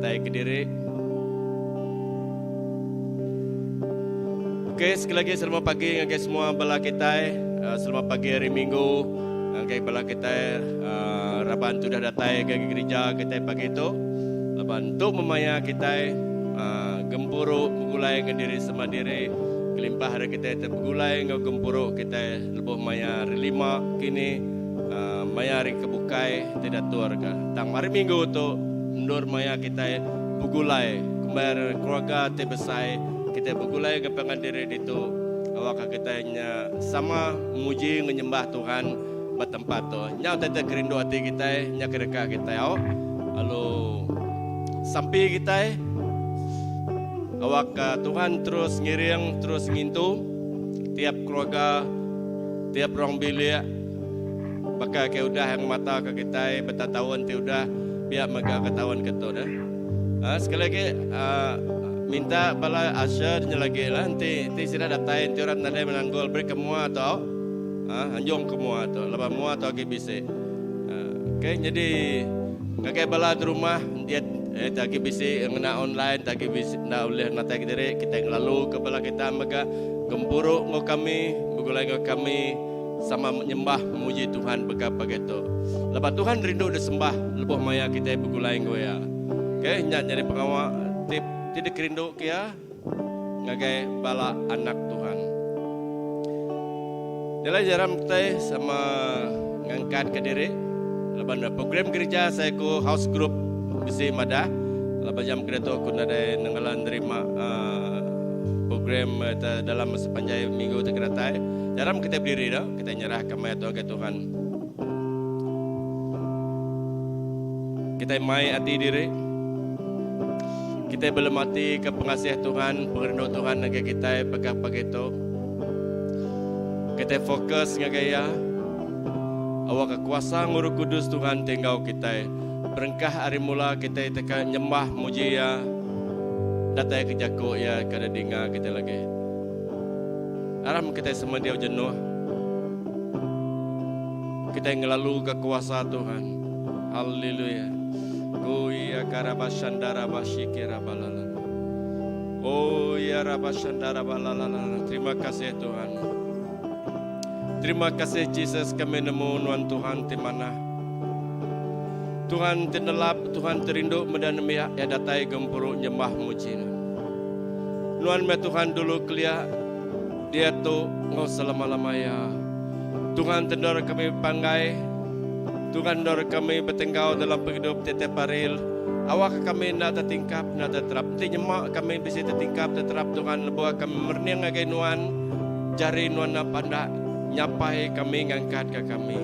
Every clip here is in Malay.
datai Kediri. Oke, sekali lagi selamat pagi ngagai semua bala kita. Selamat pagi hari Minggu ngagai bala kita. Raban tu dah datai ke gereja kita pagi itu. Laban tu memaya kita gempuru begulai ngendiri sama diri. Kelimpah hari kita begulai ngau gempuru kita lebih maya hari 5 kini maya hari kebukai tidak tuar ka. Tang hari Minggu tu ndur maya kita begulai kembar keluarga te besai kita begulai ke pengandiri itu awak kita nya sama muji menyembah Tuhan bertempat tu. Nya tete kerindu hati kita nya kereka kita au. Lalu sampai kita awak Tuhan terus ngiring terus ngintu tiap keluarga tiap orang bilik maka ke udah yang mata ke kita bertahun ti udah biar mega ketahuan keto dah. Sekali lagi minta bala Asher lagi lah nanti sila datain ti orang nadai menanggol beri kemua atau anjong kemua atau lepas mua atau ke bisi. Okay, jadi kakek bala di rumah dia tagi bisi ngena online tagi bisi na oleh nata kita kita lalu ke bala kita maka gempuru ngo kami begulai ngo kami sama menyembah memuji Tuhan bagai itu. Lepas Tuhan rindu disembah lebih maya kita begulai ngo ya. Okay, nyari pengawal tip tidak rindu kia ngagai bala anak Tuhan. Jalan jaram kita sama ngangkat ke diri. Lepas program gereja saya ku house group bisi madah. Lepas jam kereta aku ada nenggalan terima program dalam sepanjang minggu terkeratai. Jaram kita berdiri dah, kita nyerah kemai ke Tuhan. Kita mai hati diri. Kita belum mati ke pengasih Tuhan, pengerindu Tuhan ngagai kita pakai itu. Kita fokus ngagai ya. Awak kekuasa nguru kudus Tuhan tinggal kita. Berengkah hari mula kita tekan nyembah muji ya. Datai ke jago ya kada dengar kita lagi. Aram kita semua dia jenuh. Kita ngelalu kekuasa Tuhan. Haleluya. Oh ya karabashandara basyikira balala. Oh ya rabashandara balala. Terima kasih Tuhan. Terima kasih Yesus kami nemu nuan Tuhan di mana. Tuhan tenelap, Tuhan terindu medan miak ya datai gempuru nyembah muji. Nuan me Tuhan dulu kelia dia tu ngau selama-lamanya. Tuhan tendor kami panggai. Tuhan dor kami bertenggau dalam hidup tetap paril. Awak kami nak tertingkap, nak terterap. Nanti nyemak kami bisa tertingkap, terterap Tuhan. Lebuah kami merniang ngagai nuan. Jari nuan nak pandak. Nyapai kami, ngangkat ke kami.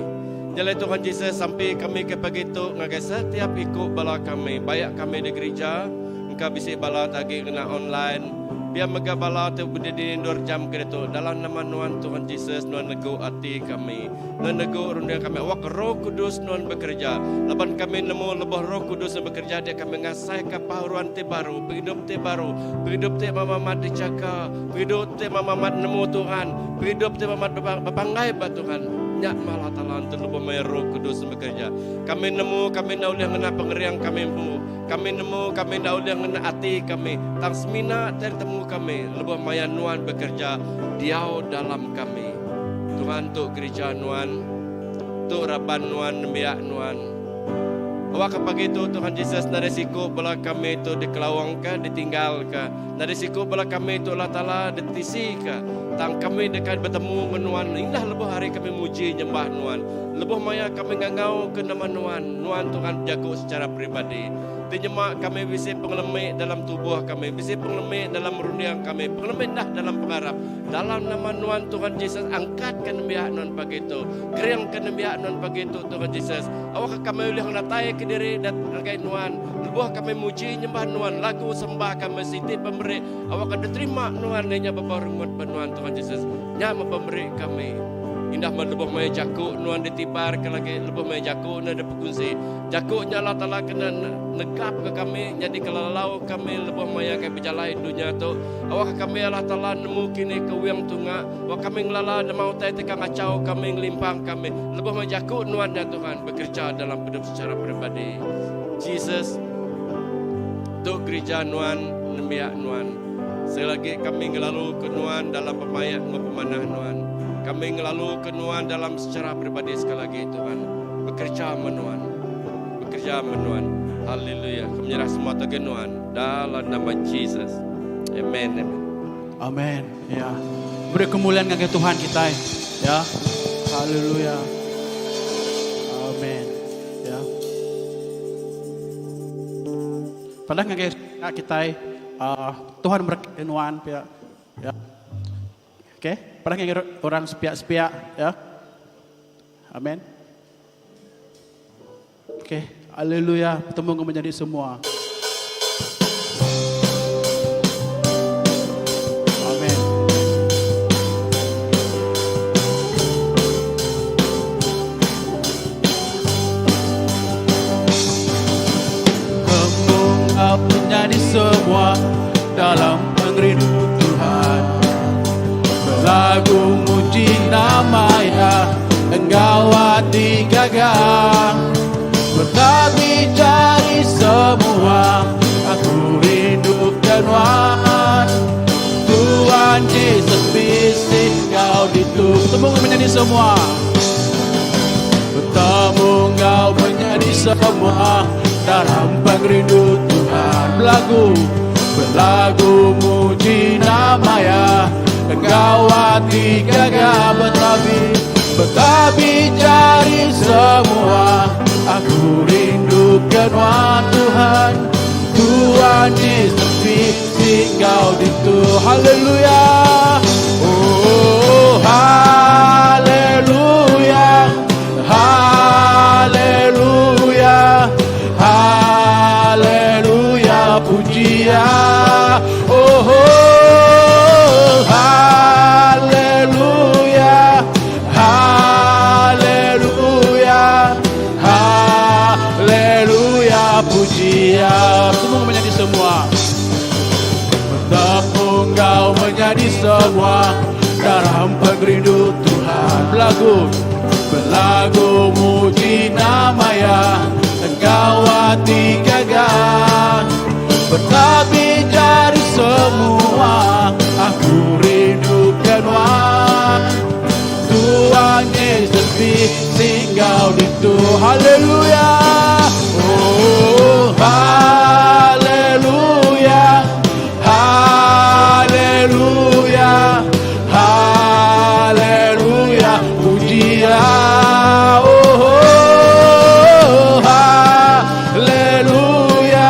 Jalan Tuhan Yesus sampai kami ke pagi itu. Ngagai setiap ikut bala kami. Banyak kami di gereja. Engkau bisa bala tagi kena online. Biar mega bala tu berdiri dor jam kereta dalam nama Nuan Tuhan Yesus nuan nego hati kami nuan nego rundia kami awak Roh Kudus nuan bekerja laban kami nemu lebih Roh Kudus yang bekerja dia kami ngasai kepahuruan te baru hidup te baru hidup te mamamat dijaga hidup te mamamat nemu Tuhan hidup te mamamat bapanggai ba Tuhan nyak malah talan tu lebih mai Roh Kudus bekerja kami nemu kami nak uliang ngena pengeriang kami nemu kami nak uliang ngena hati kami tang semina tertemu kami lebih maya nuan bekerja diau dalam kami Tuhan tu gereja nuan tu raban nuan biak nuan awak pagi itu Tuhan Yesus na resiko bala kami itu dikelawang ka ditinggal ka na resiko bala kami itu Allah Taala ditisi ka tang kami dekat bertemu menuan indah lebih hari kami muji nyembah nuan lebih maya kami ngangau ke nama nuan Tuhan jago secara pribadi Tinyemak kami bisa pengelemik dalam tubuh kami, bisa pengelemik dalam runiang kami, pengelemik dah dalam pengharap. Dalam nama Nuan Tuhan Yesus, angkatkan biak Nuan pagi itu. Keriangkan biak Nuan pagi itu Tuhan Yesus. Awak kami boleh natai ke diri dan ragai Nuan. Lebuh kami muji nyembah Nuan, lagu sembah kami siti pemberi. Awak ada terima Nuan nanya bapa rungut Nuan Tuhan Yesus. Nyama pemberi kami. Indah lebuh mai jaku nuan ditibar ke lagi lebuh mai jaku na ada pekunci jakunya Allah Taala kena negap ke kami jadi kelalau kami lebuh mai ke berjalai dunia tu awak kami Allah Taala nemu kini ke wiang tunga awak kami ngelala mau tai tekan ngacau kami ngelimpang kami lebuh mai jaku nuan ya Tuhan bekerja dalam hidup secara pribadi Jesus untuk gereja Nuan nemiak Nuan. Selagi kami ngelalu ke Nuan dalam pemayak pemanah Nuan. Kami ngelalu ke Nuan dalam secara pribadi sekali lagi Tuhan. Bekerja menuan. Bekerja menuan. Haleluya. Kami menyerah semua ke Nuan dalam nama Yesus. Amen. Amin. Ya. Beri kemuliaan kepada Tuhan kita. Ya. Haleluya. Amin. Ya. Pada ngagak kita Tuhan berkati Nuan ya. Ya. Oke, pada ngagak orang sepiak-sepiak ya. Amin. Oke, haleluya. Bertemu menjadi semua. Menjadi semua dalam pengrindu Tuhan. Berlagu muji nama-Nya, Engkau hati gagah. Bertabi cari semua, aku rindukan Tuhan. Tuhan Yesus bisik Engkau ditutup. Bertemu menjadi semua. Bertemu Engkau menjadi semua dalam pengrindu Tuhan. Berlagu muji nama-Nya, Engkau hati gagah. Bertabi cari semua, aku rindukan Tuhan. Tuhan Yesus bisik Engkau itu. Haleluya. Oh haleluya. Haleluya. Haleluya, pujian. Oh, haleluya. Haleluya. Haleluya, pujian. Semua menjadi semua. Bertemu Engkau menjadi semua dalam pengrindu Tuhan. Berlagu muji nama-Nya, Engkau hati gagah. Bertabi cari semua, aku rindukan Tuhan. Tuhan Yesus bisik Engkau itu. Haleluya. Oh haleluya. Haleluya. Haleluya, pujian. Oh haleluya.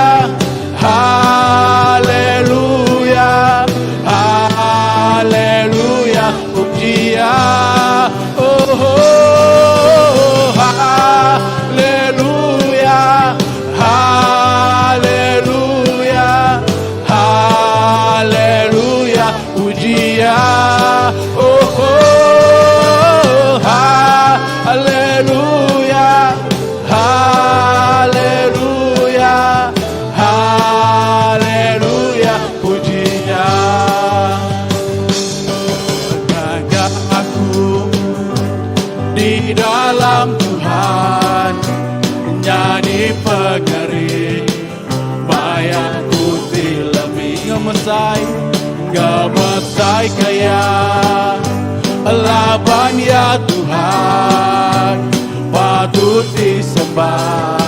Haleluya. Haleluya, pujian. Oh haleluya. Haleluya. Haleluya, pujian. Oh haleluya. Haleluya. Haleluya, pujian. Mengagak aku di dalam Tuhan, menjadi pegari bayangku dilemi ngemesai kaya laban ya Tuhan, patut disembah.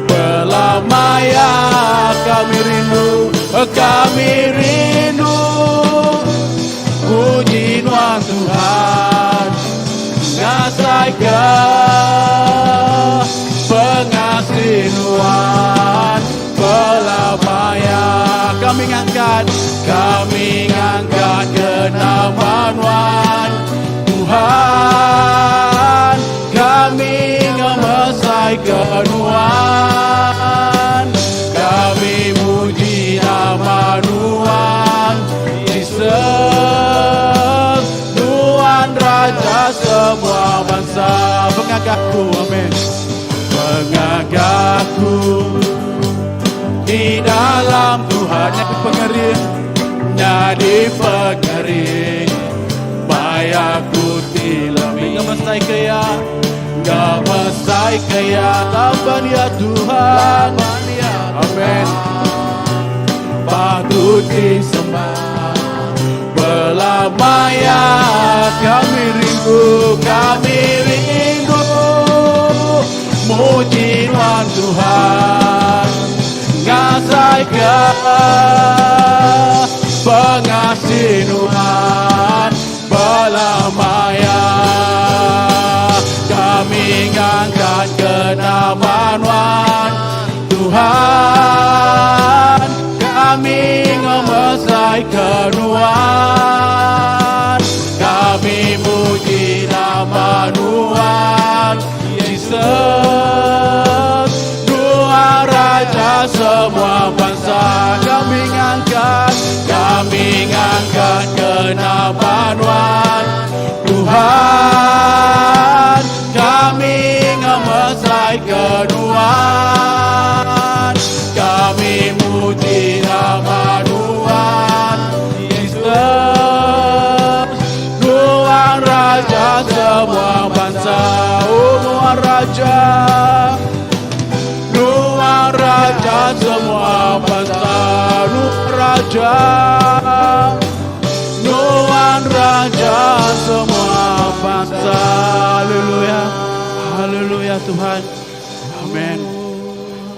Belamaya kami rindu puji Tuhan Tuhan. Ngasai ke pengasih Tuhan. Belamaya kami ngangkat ke nama Tuhan. Kami ngemesai ke Tuhan. Kami muji nama Tuhan. Yesus Tuhan Raja semua bangsa. Mengagakku, amin. Mengagakku di dalam Tuhan. Jadi pengering bayaku tilami. Ngemesai kaya laban ya Tuhan. Amin. puji sembah. Belamaya kami rindu muji Tuhan Tuhan. Ngasaikan pengasih Tuhan. Belamaya kami ngangkat kenamaan Tuhan. Kami ngemesai kenuan. Kami muji nama Tuhan Yesus, Tuhan Raja semua bangsa. Kami ngangkat kenamaan Tuhan. Kami ngemesai kenuan. Kami muji nama Tuhan Yesus, Tuhan Raja semua bangsa. Oh Tuhan Raja, Tuhan Raja semua bangsa. Tuhan Raja, Tuhan Raja semua bangsa. Haleluya, haleluya Tuhan. Amin,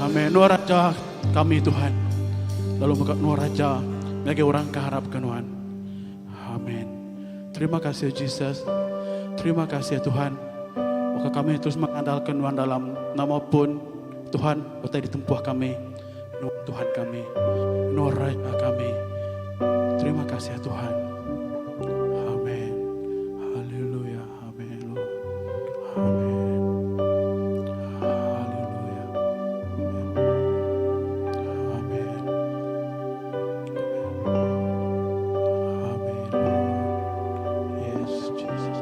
amin. Tuhan Raja kami Tuhan. Lalu Tuhan Raja bagi orang keharap Tuhan. Amin. Terima kasih Jesus. Terima kasih Tuhan. Maka kami terus mengandalkan Tuhan dalam nama pun Tuhan, betul ditempuh kami. Tuhan kami, Tuhan Raja kami. Terima kasih Tuhan. Amin. Haleluya. Amin. Amin. Haleluya. Amin. Amin. Yes, Jesus.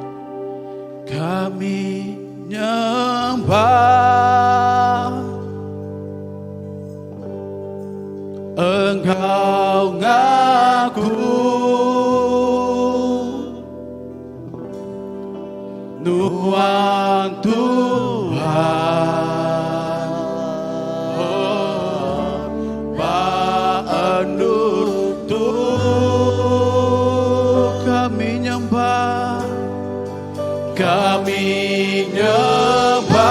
Kami nyembah Engkau ngaku Tuhan Tuhan. Oh, Pandur Tuhan. Kami nyembah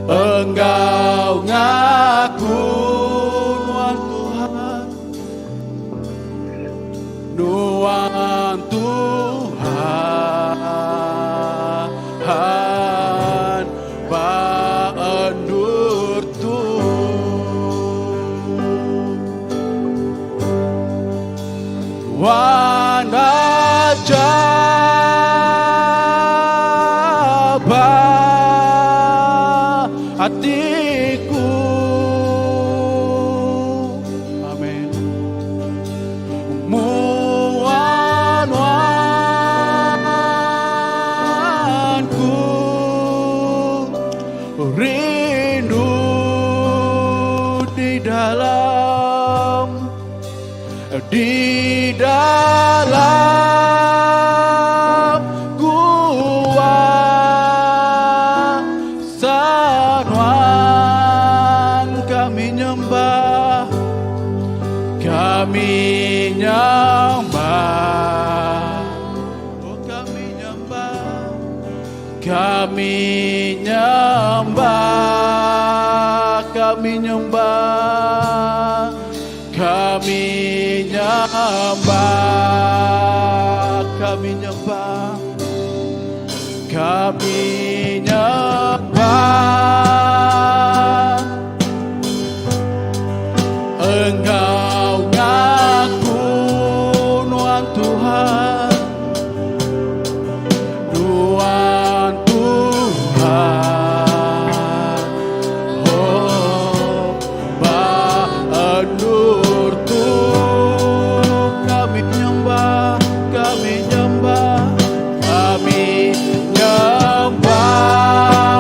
Engkau ngaku Tuhan Tuhan. Pandur Tuhan Raja hatiku. Amin. Muan-muanku rindu di dalam gua Tuhan. Kami nyembah oh kami nyembah kami nyembah Engkau ngaku Tuhan Tuhan, Tuhan Tuhan. Oh, Pandur Tuhan, kami nyembah, kami nyembah, kami nyembah.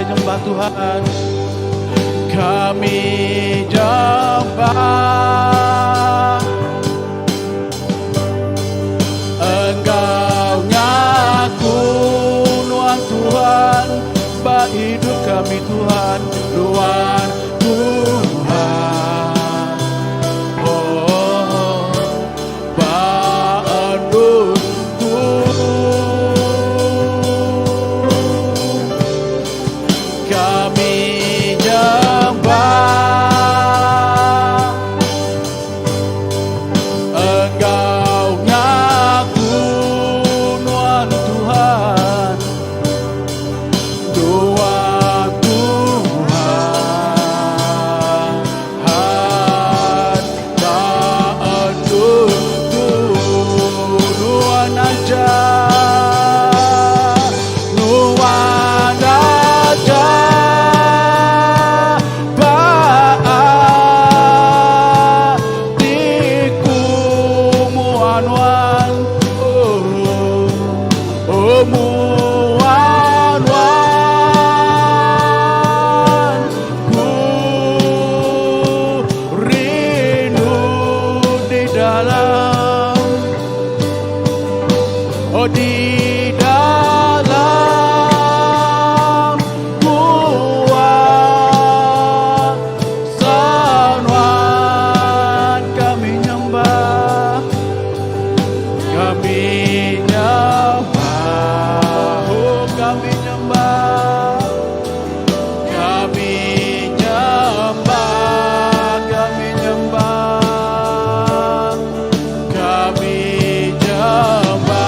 kita nyembah Tuhan. Kami nyembah Engkau ngaku Nuan Tuhan, bak hidup kami Tuhan, Nuan Tuhan. Oh, bak kami nyembah Engkau ngaku Nuan Tuhan, Tuhan Tuhan. Tak Nuan aja, Nuan aja. Di dalam kuasaan kami nyembah, kami nyembah, oh kami nyembah, kami nyembah, kami nyembah, kami nyembah.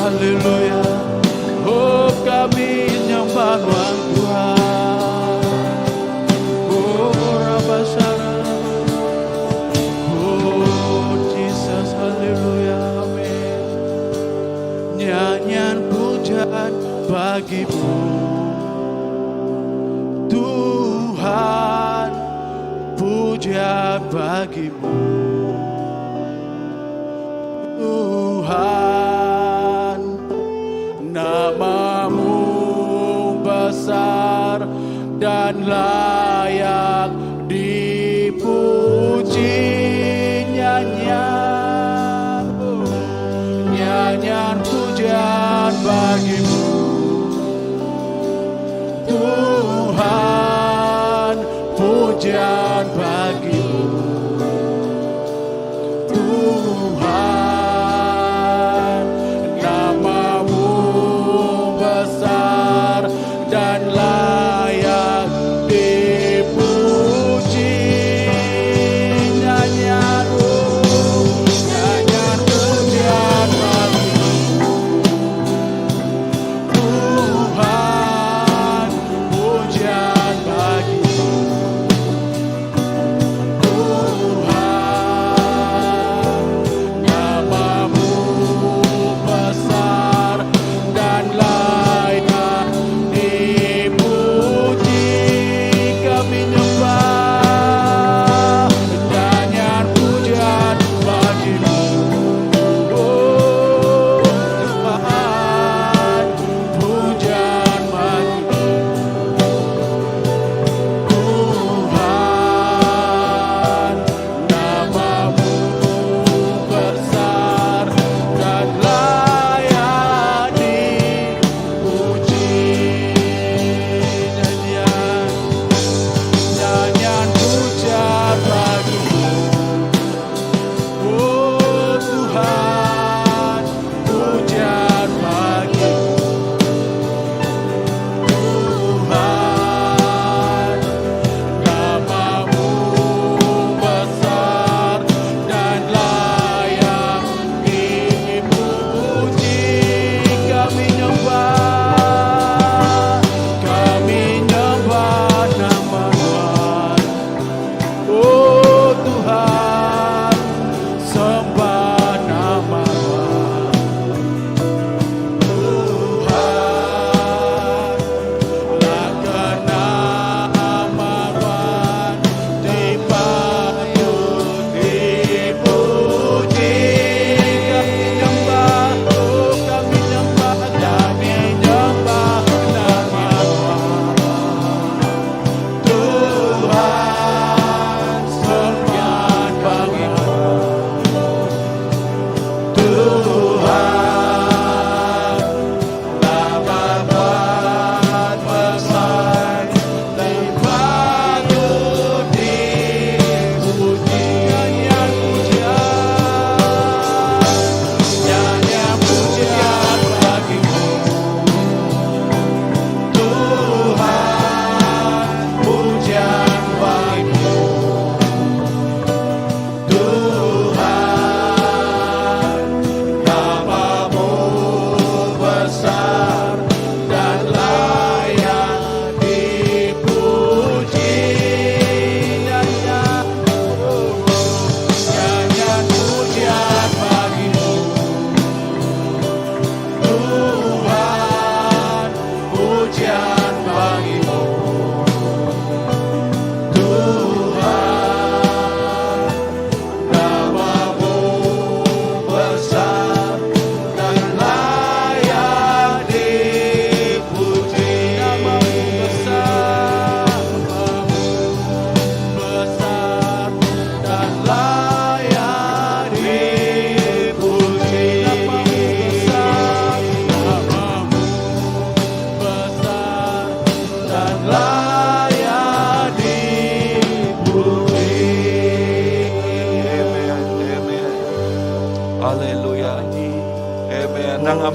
Haleluya, oh kami nyembah Tuhan. Oh Rabasara, oh Jesus, haleluya, amin. Nyanyian pujian bagimu Tuhan, pujian bagimu Tuhan. Namamu besar dan layak dipuji. Nyanyian, nyanyian pujian bagimu Tuhan, pujian bagimu Tuhan. Namamu besar dan layak dipuji. Nyanyian, nyanyian pujian bagimu Tuhan, pujian bagimu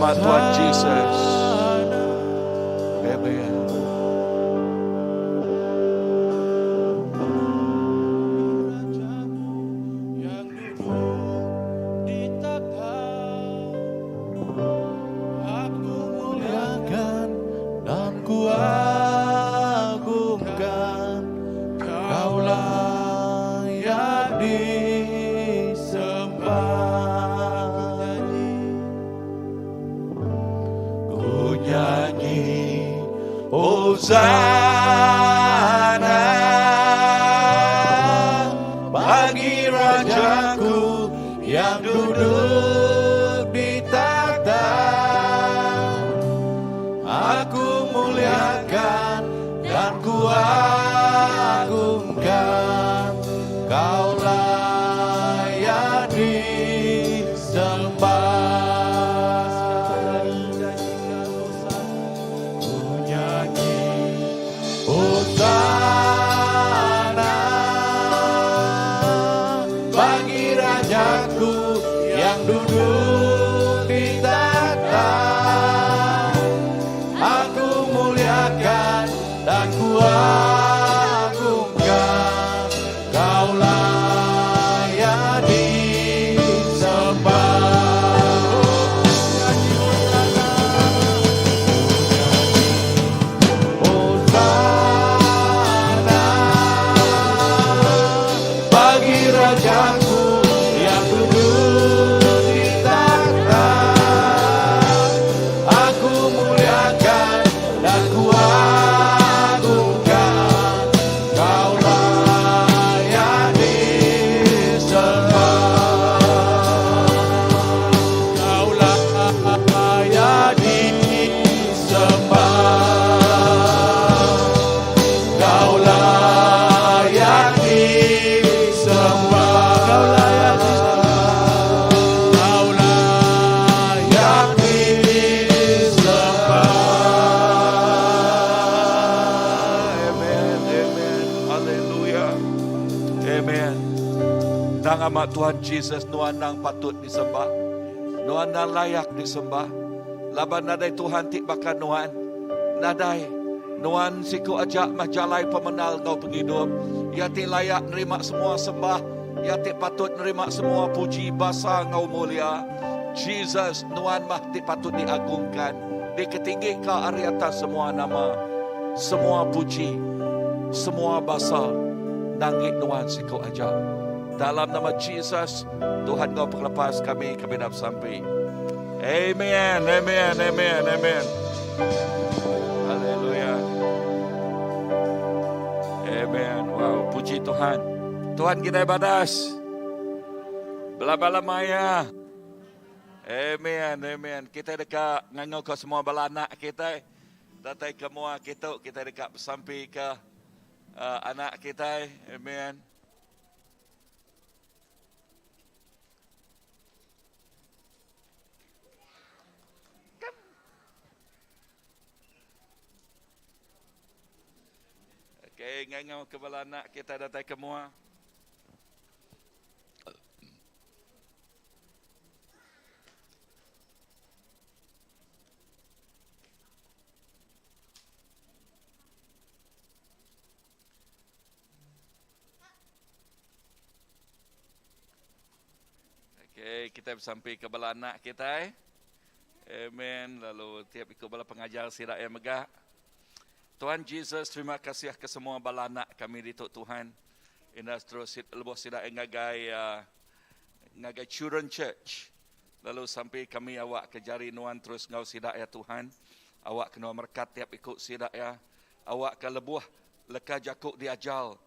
nama Tuhan Yesus. Amen. Yang duduk di takhta, aku muliakan dan ku agungkan. Kau layak disembah. Ku nyanyi Hosana bagi Rajaku yang duduk di takhta. Aku muliakan dan ku agungkan. Kau layak disembah. Ku nyanyi Hosana bagi Rajaku yang duduk di takhta. Aku muliakan dan ku agungkan. Kau layak disembah. Hosana bagi Rajaku yang duduk di takhta. Aku muliakan dan ku agungkan. Kau layak disembah. Kau layak disembah. Kau layak disembah. Kau layak disembah. Kau layak disembah. Amen, amen, haleluya, amen. Nang amat Tuhan Yesus, nuan nang patut disembah, nuan nang layak disembah. Laban nadai Tuhan tik bakal nuan, nadai nuan siku ajak majalai pemenal kau penghidup. Ya tik layak nerima semua sembah, ya tik patut nerima semua puji basa ngau mulia. Jesus, nuan mah tik patut diagungkan, diketinggi ke hari atas semua nama, semua puji, semua basa nangik nuan siku ajak. Dalam nama Jesus, Tuhan kau pelepas kami dah sampai. Amen, amen, amen, amen. Haleluya. Amen. Wow, puji Tuhan. Tuhan kita badas. Bala-bala maya. Amen, amen. Kita dekat ngangau ke semua bala anak kita. Datai ke mua kita dekat sampai ke anak kita. Amen. Okay, ngangau ke bala anak kita datai ke mua. Okay, kita sampai ke bala anak kita. Amen. Lalu tiap ikut bala pengajar sirak yang megah. Tuhan Yesus, terima kasih ke semua bala anak kami di Tuhan. Indah terus lebuh sidak ngagai Children Church. Lalu sampai kami awak ke jari nuan terus ngau sidak ya Tuhan. Awak kena merkat tiap ikut sidak ya. Awak ke lebuh leka jakuk diajal.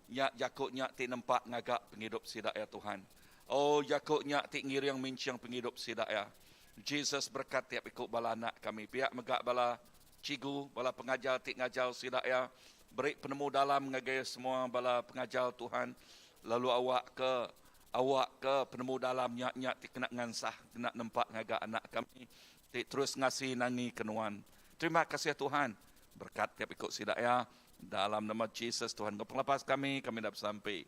Nyak jakuk nyak ti nampak ngagak penghidup sidak ya Tuhan. Oh jakuk nyak ti ngiriang minciang penghidup sidak ya. Jesus berkat tiap ikut bala anak kami. Pihak megak bala cigu, bala pengajar tik ngajar sidak ya. Beri penemu dalam ngagai semua bala pengajar Tuhan. Lalu awak ke penemu dalam nyak-nyak tik kena ngansah, kena nampak ngagak anak kami. Tik terus ngasih nangi kenuan. Terima kasih Tuhan. Berkat tiap ikut sidak ya. Dalam nama Jesus Tuhan kau pelepas kami dah sampai.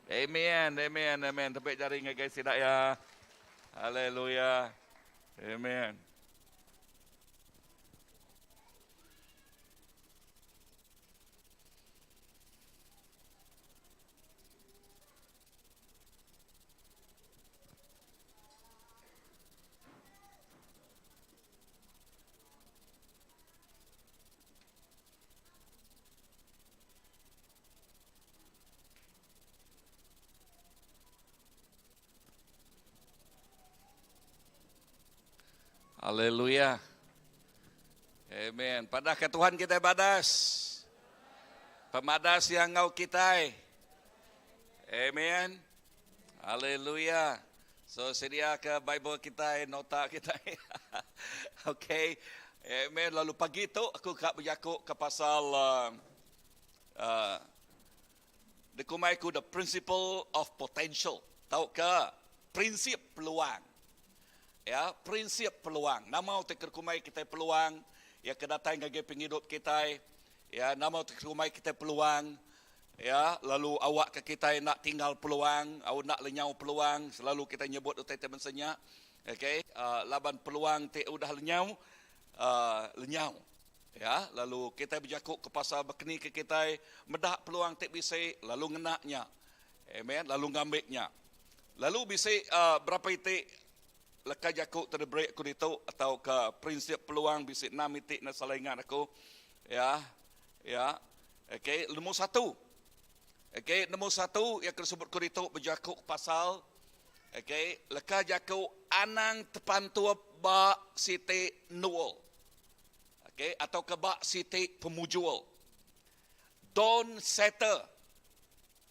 Amen, amen, amen. Tepuk jari ngagai sidak ya. Haleluya. Amen. Haleluya. Amen. Pada ke Tuhan kita badas. Pemadas yang ngau kita. Amen. Haleluya. So sedia ke Bible kita, nota kita. Okay. Amen. Lalu pagi tu aku kak berjakuk ke pasal dekumai ku the principle of potential. Tahu ke? Prinsip peluang. Ya, prinsip peluang. Nama utek kumai kita peluang. Ya, kedatangan ngagi penghidup kita. Ya, nama utek kumai kita peluang. Ya, lalu awak ke kita nak tinggal peluang, awak nak lenyau peluang, selalu kita nyebut utai teman senyak. Okey, laban peluang te udah lenyau, lenyau. Ya, lalu kita berjakuk ke pasal berkeni ke kita, medak peluang te bisa, lalu ngenaknya. Amen, lalu ngambilnya. Lalu bisa berapa itik leka jakuk terbreak aku itu atau ke prinsip peluang bisa 6 itik na salingan aku. Ya. Okey, nombor 1. Okey, nombor 1 yang tersebut kurito berjakuk pasal okey, leka jakuk anang tepantua ba siti nuol. Okey, atau ke ba siti pemujual. Don't settle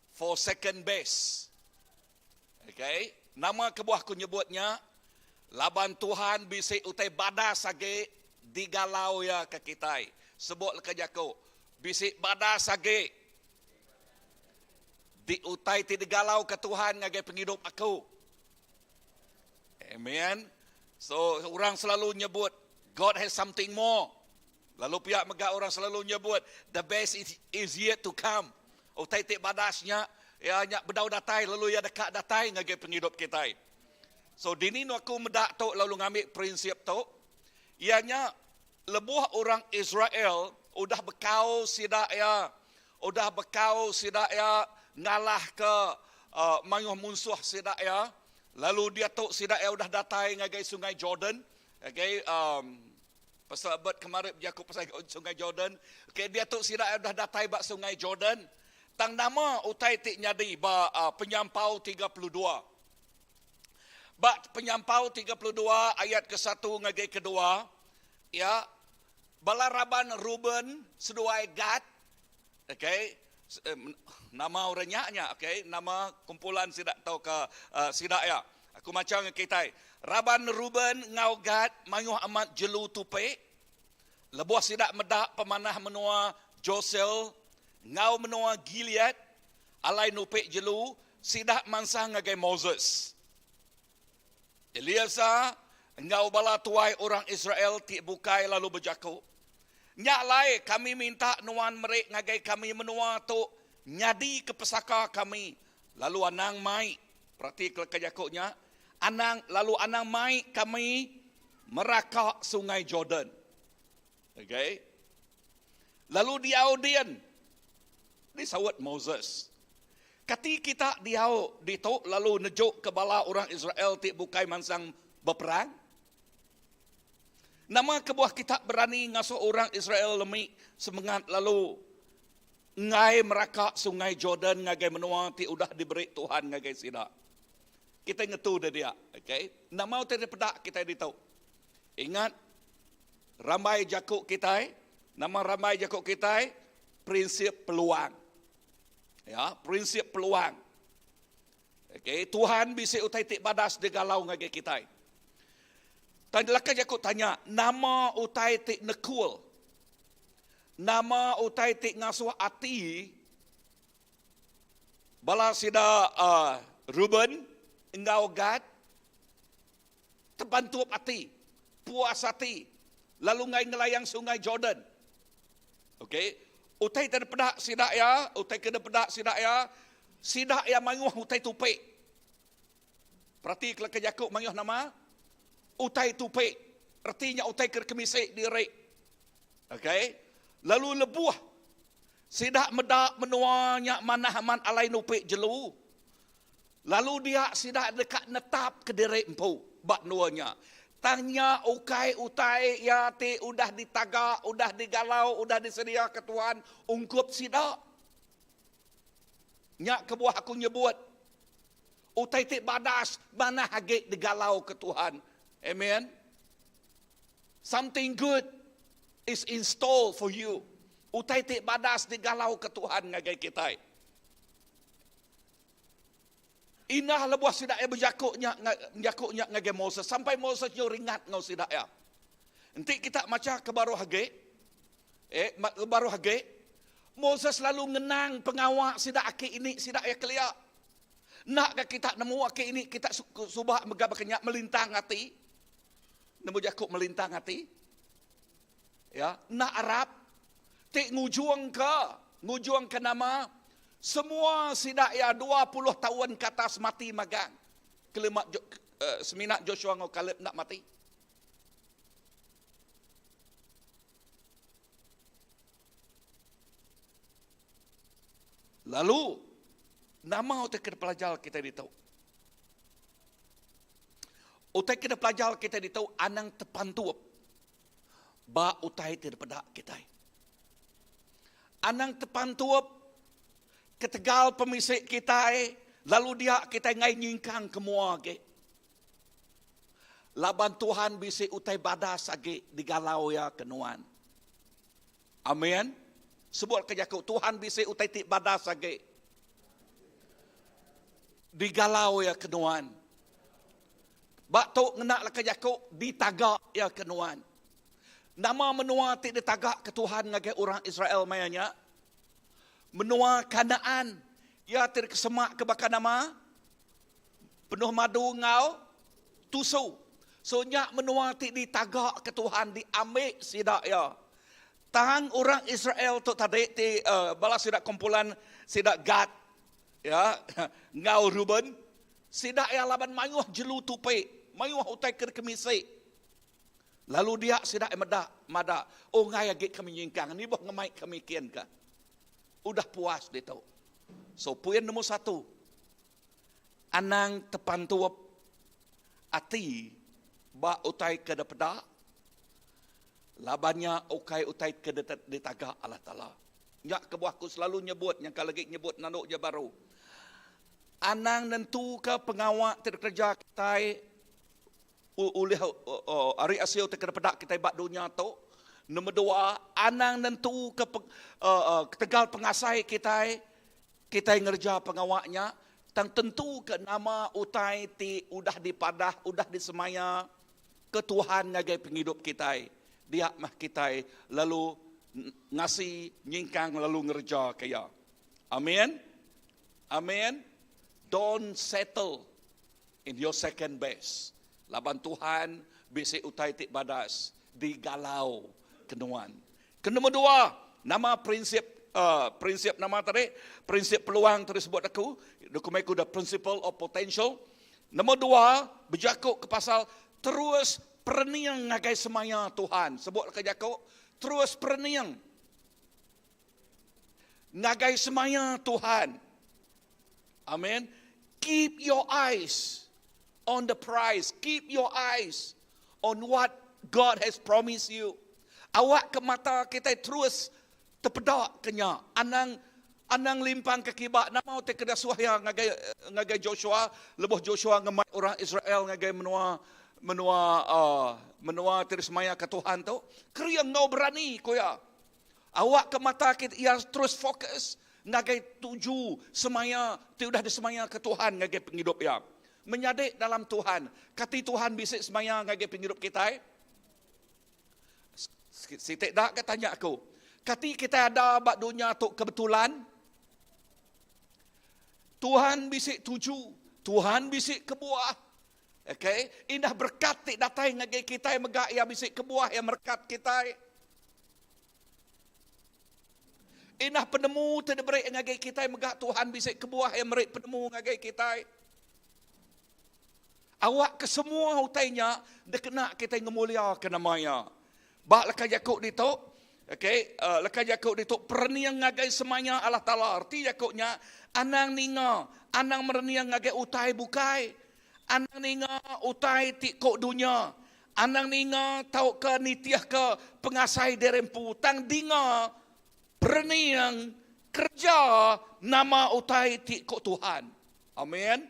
for second base. Okey, nama kebuah ku nyebutnya laban Tuhan bisi utai badas sage digalau ya ke kita. Sebut leka jakuk bisi badas sage diutai ti digalau ke Tuhan ngagai penghidup aku. Amen. So orang selalu nyebut God has something more. Lalu pihak megah orang selalu nyebut the best is yet to come. Utai ti badasnya ya nyak bedau datai lalu ya dekat datai ngagai penghidup kita. So dini nu aku medak tu lalu ngambil prinsip tu ianya lebuh orang Israel udah bekau sidak ya ngalah ke mayuh munsuh sidak ya. Lalu dia tu sidak ya udah datai ngagai sungai Jordan. Okay, pasal abad kemarin berjakuk pasal sungai Jordan. Okay, dia tu sidak ya udah datai bak sungai Jordan. Tang nama utai tik nyadi ba penyampau 32. Bak penyampau 32 ayat ke-1 ngagai kedua. Ya, balaraban Ruben seduai Gad. Okay, nama orangnya, okay, nama kumpulan sidak tahu ke sidak ya. Aku macam kita. Raban Ruben ngau Gad mayuh amat jelu tupe. Lebuh sidak medak pemanah menua Josel ngau menua Gilead alai nupe jelu sidak mansah ngagai Moses. Eliasa ngau bala tuai orang Israel ti bukai lalu berjakuk. Nyak lai kami minta nuan merek ngagai kami menua tu nyadi ke pesaka kami. Lalu anang mai, perhati kejakuknya, lalu anang mai kami merakak sungai Jordan. Okay. Lalu diaudian disawat Moses. Kati kita diau ditok lalu nejuk kebala orang Israel ti bukai mansang berperang. Nama kebuah kita berani ngasuh orang Israel lemik semangat lalu ngai merakak sungai Jordan ngagai menua ti udah diberi Tuhan ngagai sidak. Kita ngetu dia, okey. Nama tadi pedak kita ditau. Ingat ramai jakuk kita, nama ramai jakuk kita prinsip peluang. Ya, prinsip peluang. Okey, Tuhan bisa utai tik badas digalau ngagai kita. Tandalaka jakuk tanya, nama utai tik nekul. Nama utai tik ngasuh ati. Bala sida Ruben, engkau Gad. Terbantup ati, puas ati. Lalu ngai ngelayang sungai Jordan. Okey, utai tak pedak sidak ya, utai kena pedak sidak ya. Sidak ya mayuh utai tupe. Perhati kalau kejakuk mayuh nama utai tupe, artinya utai kerkemisik diri. Okey, lalu lebuh sidak medak menuanya manahaman alai nupe jelu. Lalu dia sidak dekat netap ke diri empu bak nuanya. Tanya utai ya te udah ditagak, udah digalau, udah disedia ke Tuhan ungkup sidak. Nyak kebuah aku nyebut utai te badas mana hagik digalau ke Tuhan. Amen. Something good is installed for you. Utai tik badas digalau ke Tuhan ngagai kita. Inah lebuah sidak berjakuknya ngagai Moses. Sampai Moses nyo ringat ngau sidak ya. Nanti kita macam ke baru hage. Baru hage. Moses lalu ngenang pengawak sidak aki ini sidak ya kelia. Nak ke kita nemu aki ini kita subah megabaknya melintang hati. Nemu jakuk melintang hati. Ya, nak Arab tik ngujuang ke nama semua sidak ya 20 tahun ke atas mati magang. Kelemak seminat Joshua ngau Kaleb nak mati. Lalu nama utai kena pelajar kita ditahu. Utai kena pelajar kita ditahu anang tepantuap. Ba utai tidak pedak kita. Anang tepantuap ketegal pemisik kita. Lalu dia kita ngai nyingkang kemua ke. Laban Tuhan bisi utai badas age digalau ya kenuan. Amin. Sebut kejakuk Tuhan bisi utai tik badas age digalau ya kenuan. Bak tu ngenak lah kejakuk ditagak ya kenuan. Nama menua tik ditagak ke Tuhan ngagai orang Israel mayanya. Menua Kanaan ya tik kesemak ke bakal nama penuh madu ngau tusu. So nyak menua tik ditagak ke Tuhan diambil sidak ya. Tang orang Israel tu tadi balas sidak kumpulan sidak Gad ya ngau Ruben sidak ya laban mayuh jelu tupe mayuh utai ke kemisik. Lalu dia sidak mada oh ngai age kami nyingkang ni boh ngemai kami kian ka. Udah puas dia tahu. So poin nombor 1 anang tepantuap ati ba utai ke dapeda labannya utai ke ditaga Allah Taala. Nyak kebuahku selalu nyebut yang kalau lagi nyebut nanuk je baru. Anang nentu ke pengawak terkerja kita oleh hari asyik terkena pedak kita bak dunia tu. Nombor 2 anang nentu ke tegal pengasai kita ngerja pengawaknya tang tentu ke nama utai ti udah dipadah udah disemaya ke Tuhan ngagai penghidup kita. Dia mah kita lalu ngasih nyingkang lalu ngerja kaya. Amin. Amin. Don't settle in your second best. Laban Tuhan bisi utai tik badas digalau kenuan. Nombor 2 nama prinsip nama tadi prinsip peluang tersebut aku dokumenku the principle of potential. Nombor 2 berjakuk ke pasal terus perniang ngagai semaya Tuhan. Sebut ke jakuk terus perniang ngagai semaya Tuhan. Amin. Keep your eyes on the prize. Keep your eyes on what God has promised you. Awak ke mata kita terus terpedak kenya. Anang limpang ke kibak nama te kedah suaya ngagai Joshua, lebuh Joshua ngemai orang Israel ngagai menua tersemaya ke Tuhan tu. Kriang ngau berani koya. Awak ke mata kita ia terus fokus ngagai tuju semaya udah disemaya ke Tuhan ngagai penghidup ya. Menyadik dalam Tuhan. Kati Tuhan bisik semaya ngagai penghidup kita. Sitik dak ke tanya aku. Kati kita ada bak dunia tu kebetulan. Tuhan bisik tuju. Tuhan bisik kebuah. Okay. Indah berkat tik datai ngagai kita megak ia bisik kebuah yang berkat kita. Indah penemu terdebrik ngagai kita megak Tuhan bisik kebuah yang merik penemu ngagai kita. Awak ke semua utainya dekena kita ngemulia ke namanya. Bak lekas Yakub dito, okay, lekas Yakub dito perniang ngagai semanya Allah Taala. Arti Yakubnya anang ninga, anang merniang ngagai utai bukai. Anang ninga utai tikok dunia. Anang ninga tau ke nitiah ke pengasai derempu. Tang dinga perniang kerja nama utai tikok Tuhan. Amin.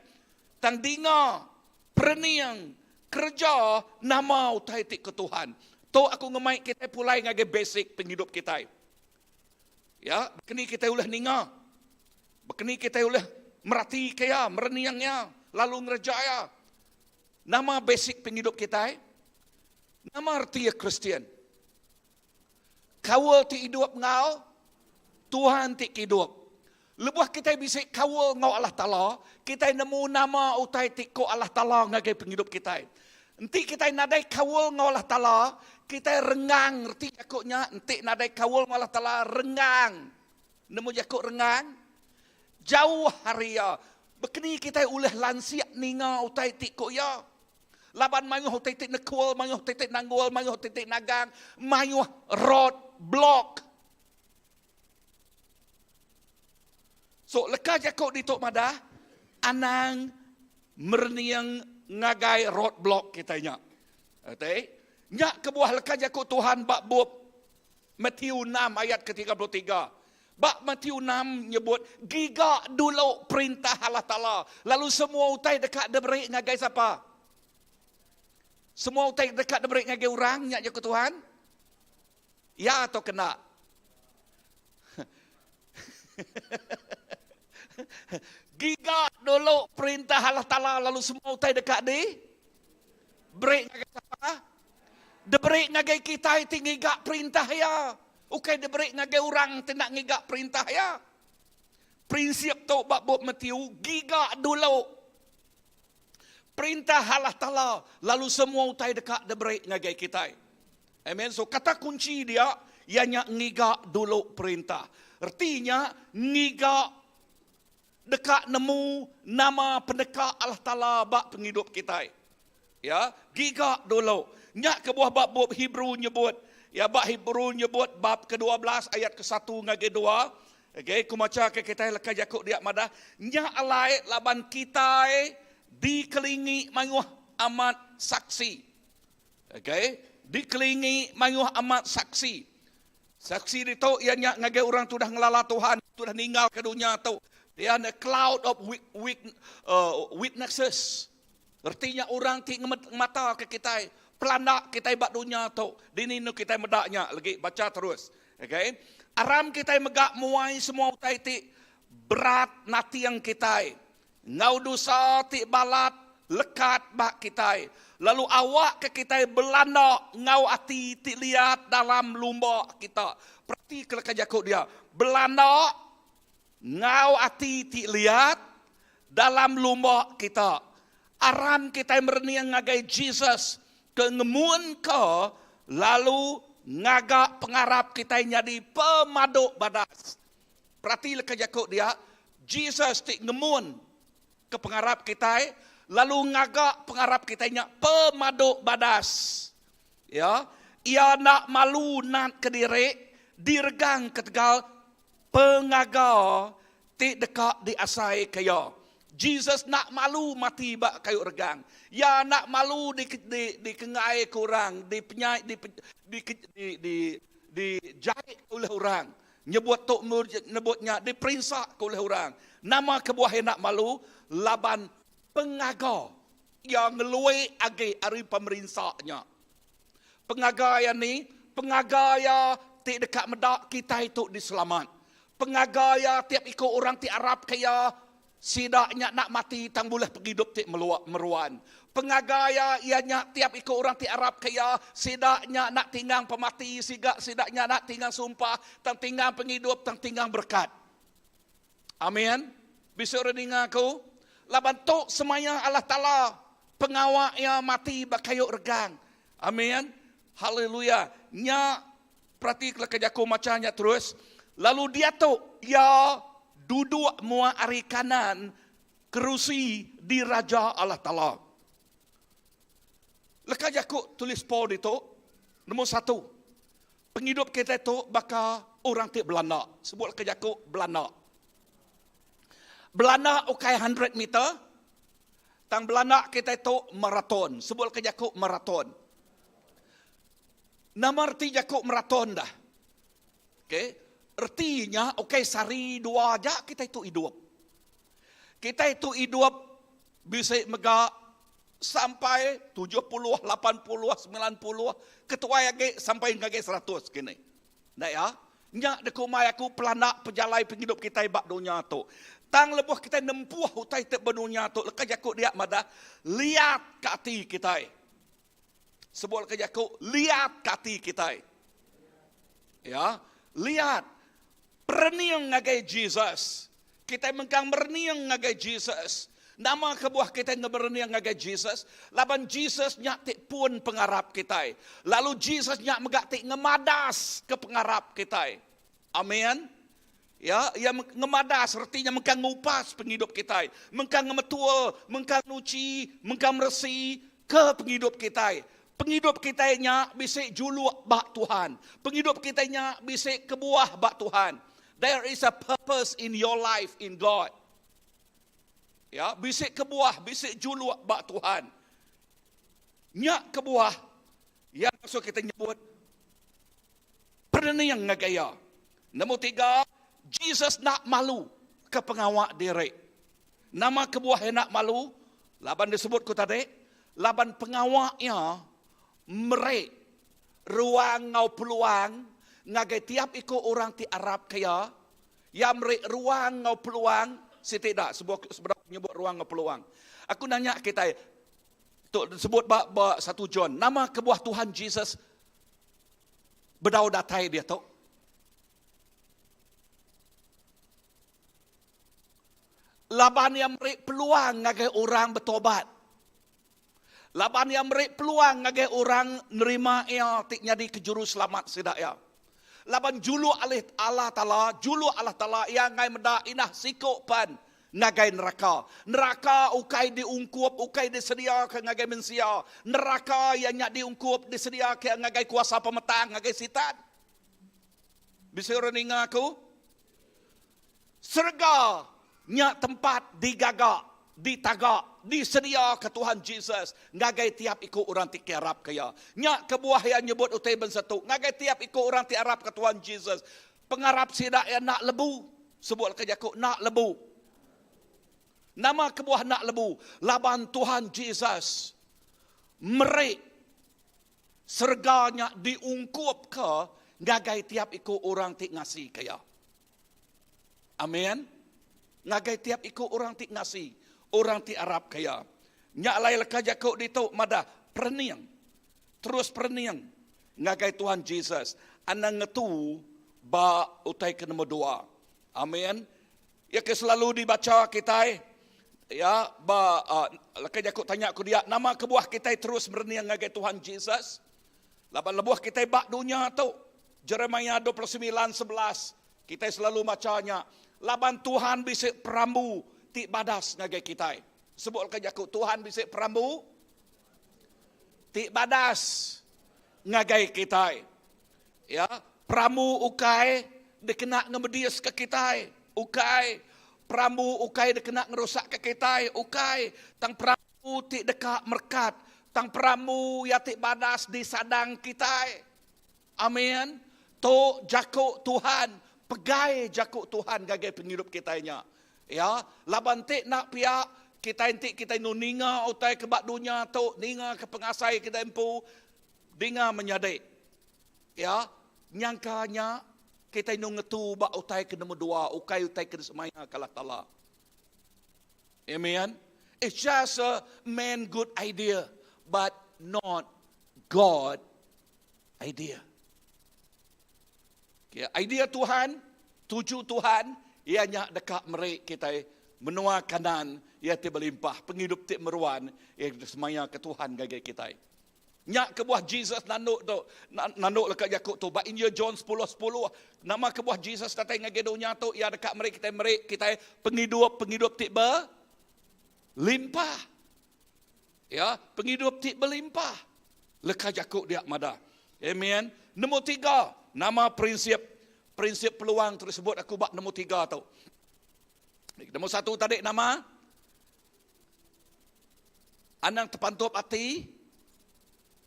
Tang dinga perniang kerja nama utai tik ke Tuhan. To aku ngemai kita pulai ngagai basic penghidup kita. Ya, kini kita ulah ninga. Bekeni kita ulah merati kaya, mereniangnya, lalu ngerjaya. Nama basic penghidup kita. Nama arti ya Kristian. Kawal ti hidup ngau, Tuhan ti hidup. Lebuh kita bisa kawal ngau Allah Ta'ala, kita nemu nama utai ti ko Allah Ta'ala ngagai penghidup kita. Nanti kita nadai kawal ngau Allah Ta'ala, kita rengang, ngerti jakuknya, nanti nadai kawal ngau Allah Ta'ala, rengang. Nemu jakuk rengang, jauh haria. Bekeni kita ulah lansiak ninga utai ti ko ya. Laban mayuh titik nekul, mayuh titik nanggul, mayuh titik nagang, mayuh road block. So leka jakok di tok madah, anang merniang ngagai road block kitanya. Okay? Nyak kebuah leka jakok Tuhan bak buat Matius 6 ayat ke-33. Bak Matius 6 nyebut, giga dulu perintah Allah Ta'ala. Lalu semua utai dekat deberi ngagai siapa? Semua utai dekat deberi ngagai orang, nyak jakok Tuhan? Ya atau kena? Giga dulu perintah Allah Ta'ala lalu semua utai dekat di break ngagai siapa? De break ngagai kita tinggi gak perintah ya. Ukai de break ngagai orang tidak ngigak perintah ya. Prinsip tu bab Matius giga dulu perintah Allah Ta'ala lalu semua utai dekat de break ngagai kita. Amen. So kata kunci dia ianya ngigak dulu perintah. Artinya ngigak dekat nemu nama pendekat Allah Ta'ala bak penghidup kita. Ya, gigak dulu. Nyak ke buah bab Hebrew nyebut. Ya, bab Hebrew nyebut bab ke-12 ayat ke-1 ngage 2. Okay, ku maca ke kita leka jakuk dia madah. Nyak alai laban kita dikelilingi mayuh amat saksi. Okay, dikelilingi mayuh amat saksi. Saksi itu ianya ngage orang tu dah ngelala Tuhan, tu dah ninggal ke dunia tu. Dia ada cloud of witnesses. Artinya orang ti mata ke kita, pelanak kita bak dunia tu. Dini nu kita medaknya lagi baca terus. Okay? Aram kita megak muai semua utai ti berat nati yang kita. Ngau dosa ti balat lekat bak kita. Lalu awak ke kita belanda ngau ati ti lihat dalam lumba kita. Perhati keleka jakuk dia. Belanda ngau ati ti lihat dalam lumba kita. Aram kita merniang ngagai Jesus ke ngemun ke lalu ngagak pengarap kita jadi pemaduk badas. Perhati leka jakuk dia. Jesus ti ngemun ke pengarap kita lalu ngagak pengarap kita pemaduk badas. Ya, ia nak malu nak kediri diregang ketegal pengaga ti dekat di asai kaya. Jesus nak malu mati bak kayu regang. Ya nak malu di kengai kurang, di penyai di jahit oleh orang. Nyebut tok nyebutnya diperinsak oleh orang. Nama kebuah nak malu laban pengaga yang ngelui agi ari pemerinsaknya. Pengaga yang ni, pengaga yang ti dekat medak kita itu diselamat. Pengaga yang tiap ikut orang ti Arab kaya sidaknya nak mati tang boleh pergi hidup ti meruan. Pengagaya ianya tiap ikut orang ti Arab kaya sidaknya nak tinggang pemati, sidaknya nak tinggang sumpah, tang tinggang penghidup, tang tinggang berkat. Amin. Bisa reningah aku. Laban tu semaya Allah Ta'ala pengawak yang mati bakayu regang. Amin. Haleluya. Nya perhati kejaku macamnya terus. Lalu dia tu ya duduk mua ari kanan kerusi di Raja Allah Ta'ala. Leka jakuk tulis Paul itu, nombor 1. Penghidup kita itu bakal orang ti Belanda. Sebut leka jakuk Belanda. Belanda ukai 100 meter. Tang Belanda kita itu maraton. Sebut leka jakuk maraton. Nama arti jakuk maraton dah. Okay. Artinya, okay, sehari 2 aja kita itu hidup. Kita itu hidup bisa mega sampai 70, 80, 90, ketua lagi sampai ngage 100 gini. Nah ya, nyak dekumai aku pelanak pejalai penghidup kita bak dunia tu. Tang lebuh kita nempuh utai te bedunia tu, lekas jakuk dia madah lihat ke hati kita. Sebut lekas jakuk lihat ke hati kita. Ya, lihat perniang ngagai Jesus. Kita mengkang berniang ngagai Jesus. Nama kebuah kita ngeberniang ngagai Jesus. Laban Jesus nyak tik pun pengarap kita. Lalu Jesus nyak megak tik ngemadas ke pengarap kita. Amin. Ya, yang ngemadas artinya mengkang ngupas penghidup kita. Mengkang ngemetul, mengkang nuci, mengkang meresi ke penghidup kita. Penghidup kita nya bisa juluk bak Tuhan. Penghidup kita nya bisa kebuah bak Tuhan. There is a purpose in your life in God. Ya, bisik kebuah, bisik juluk bak Tuhan. Nyak kebuah, yang maksud kita nyebut perniang ngagaya. Nombor 3, Jesus nak malu ke pengawak diri. Nama kebuah yang nak malu, laban disebut ku tadi, laban pengawaknya merek ruang ngau peluang, ngagai tiap ikut orang ti Arab kaya, yang merek ruang ngau peluang, tidak sebenarnya menyebut ruang peluang. Aku nanya kita, sebut bak 1 John, nama kebuah Tuhan Jesus berdau datai dia tu. Laban yang merik peluang ngagai orang bertobat. Laban yang merik peluang ngagai orang nerima ia tik jadi ke juru selamat sidak ya. Laban julu Allah Ta'ala yang ngai meda inah sikok pan ngagai neraka. Neraka ukai diungkup, ukai disedia ke ngagai mensia. Neraka yang nyak diungkup, disedia ke ngagai kuasa pemetang, ngagai sitan. Bisa orang ingat aku? Serga nyak tempat digagak, ditagak, disedia ke Tuhan Jesus. Ngagai tiap ikut orang ti Arab kaya. Nyak kebuah yang nyebut utai ben satu. Ngagai tiap ikut orang ti Arab ke Tuhan Jesus. Pengarap sidak yang nak lebu. Sebut ke jakuk nak lebu. Nama kebuah nak lebu. Laban Tuhan Jesus. Merik. Serganya diungkup ke. Ngagai tiap ikut orang ti ngasih kaya. Amin. Ngagai tiap ikut orang ti ngasih. Orang ti Arab kaya. Nyak lai leka jakuk ditu madah perniang. Terus perniang. Ngagai Tuhan Jesus. Anang ngetu ba utai ke nombor 2. Amin. Ya ke selalu dibaca kita. Ya ba leka jakuk tanya aku dia. Nama kebuah kita terus berniang ngagai Tuhan Jesus. Laban lebuah kita bak dunia tu. Jeremiah 29:11. Kita selalu bacanya. Laban Tuhan bisik perambu. Tik badas ngagai kita. Sebut ke jakuk Tuhan bisik perambu. Tik badas ngagai kita. Ya, perambu ukai dikena ngemedias ke kita. Ukai perambu ukai dikena ngerusak ke kita. Ukai tang perambu tik dekat merkat. Tang perambu ya tik badas di sadang kita. Amin. To jakuk Tuhan, pegai jakuk Tuhan ngagai penghidup kitanya. Ya, laban tik nak pihak kita ninga utai ke bak dunia tu, ninga ke pengasai kita empu, dinga menyadik. Ya, nyangkanya kita ngetu bak utai ke nombor 2, ukai utai ke semaya kalah tala. Amen. It's just a man good idea, but not God idea. Okay, idea Tuhan, tuju Tuhan, ianya dekat merik kita menua kanan ia ti berlimpah penghidup ti meruan ia semaya ke Tuhan gagai kita. Nyak kebuah Jesus nanuk tu nanuk lekat jakuk tu ba Injil John 10:10 nama kebuah Jesus tatai ngagai dunia tu ia dekat merik kita penghidup ti berlimpah. Ya, penghidup ti berlimpah. Lekat jakuk dia mada. Amen. Nombor 3, nama prinsip peluang tersebut aku bak nombor 3 tu. Nombor 1 tadi nama anang terpantup hati.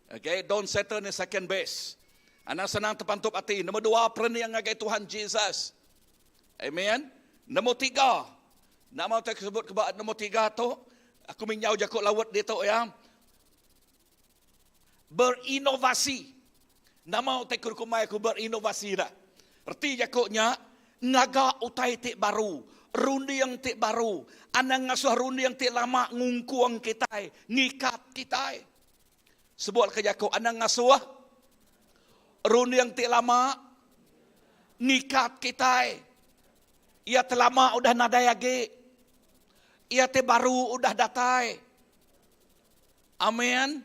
Okay, don't settle in second base. Anang senang terpantup hati. Nombor 2 perniang ngagai Tuhan Jesus. Amen. Nombor 3 nama tersebut ke bak nombor 3 tu aku minyau jakuk lawat dia tu ya. berinovasi. Nama utai kurkumai aku berinovasi dah. Erti jakoknya ngaga utai tik baru, rundi yang tik baru, anang ngasuh rundi yang tik lama ngungkuang kita, ngikat kita. Sebut ke jakok anang ngasuh rundi yang tik lama ngikat kita. Ia terlama udah nadai lagi. Ia tik baru udah datai. Amin.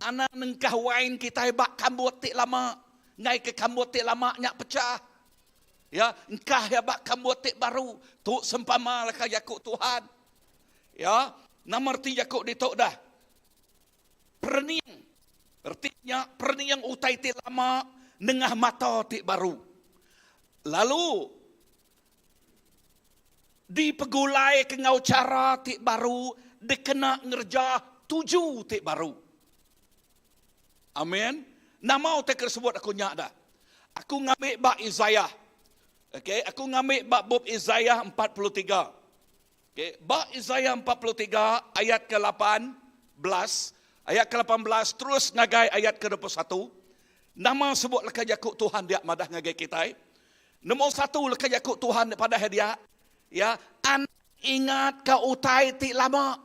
Anak nengkah wain kita bak kambut tik lama. Ngai ke kambut tik lama nyak pecah. Ya, engkah ya bak kambut tik baru. Tuk sempama lah yakuk Tuhan. Ya, nama arti yakuk ditok dah. Perniang. Artinya perniang utai tik lama nengah mata tik baru. Lalu dipegulai ke ngau cara tik baru dikena ngerja 7 tik baru. Amin. Nama utai tersebut aku nyak dah. Aku ngambil bab Isaiah. Okey, aku ngambil bab Isaiah 43. Okey, bab Isaiah 43 ayat ke-18, ayat ke-18 terus ngagai ayat ke-21. Nama sebut lekat jakuk Tuhan dia madah ngagai kita. Nombor 1 lekat jakuk Tuhan pada hadiah. Ya, anak ingat ke utai tik lama.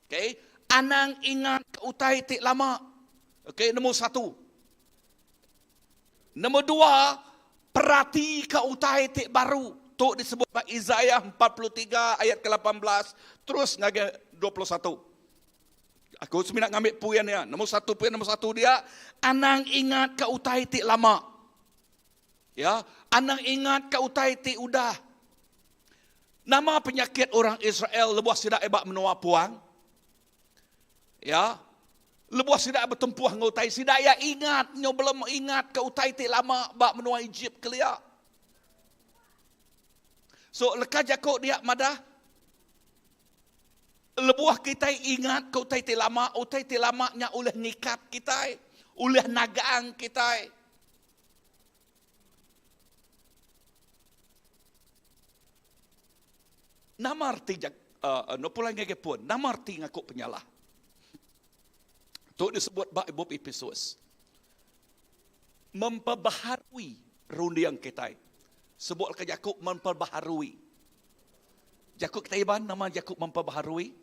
Okey, anang ingat ke utai tik lama. Okey, nombor 1. Nombor 2, perhati ke utai tik baru. Tu disebut bab Isaiah 43 ayat ke-18 terus ngagai 21. Aku sebenarnya ngambil puan dia. Nombor 1 puan nombor 1 dia, anang ingat ke utai tik lama. Ya, anang ingat ke utai tik udah. Nama penyakit orang Israel lebuh sidak ebak menua puang. Ya, lebuh sidak bertempuh ngutai sidak ya ingat nyo belum ingat ke utai tik lama bak menua Egypt kelia. So leka jakok dia madah lebuh kita ingat ke utai tik lama nya oleh ngikat kita, oleh nagaan kita. Nama arti no pulang ngeke pun, nama arti ngaku penyalah. Itu disebut bab Efesus. Memperbaharui rundiang kita. Sebut ke Yakub memperbaharui. Yakub kita iban nama Yakub memperbaharui.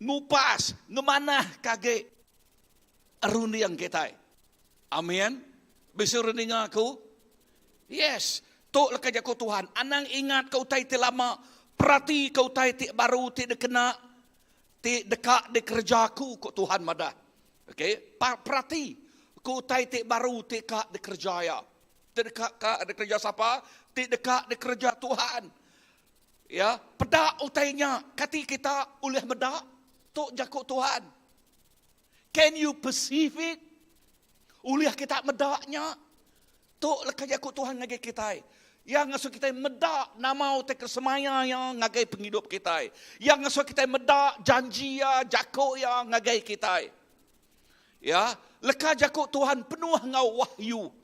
Ngupas, ngemanah kage rundiang kita. Amin. Bisa rundiang aku? Yes. Tok lekat jakuk Tuhan. Anang ingat kau tai ti lama. Perhati kau tai ti baru ti dekena. Ti dekat di kerjaku kau Tuhan madah. Okey. Perhati. Kau tai ti baru ti dekat di kerja ya. Ti dekat di kerja siapa? Ti dekat di kerja Tuhan. Ya. Pedak utainya. Kati kita oleh medak. Tok jakuk Tuhan. Can you perceive it? Oleh kita medaknya. Tok lekat jakuk Tuhan ngagai kita. Yang ngasuh kita medak nama utai kesemaya yang ngagai penghidup kita. Yang ngasuh kita medak janji ya, jakuk ya ngagai kita. Ya, leka jakuk Tuhan penuh ngau wahyu.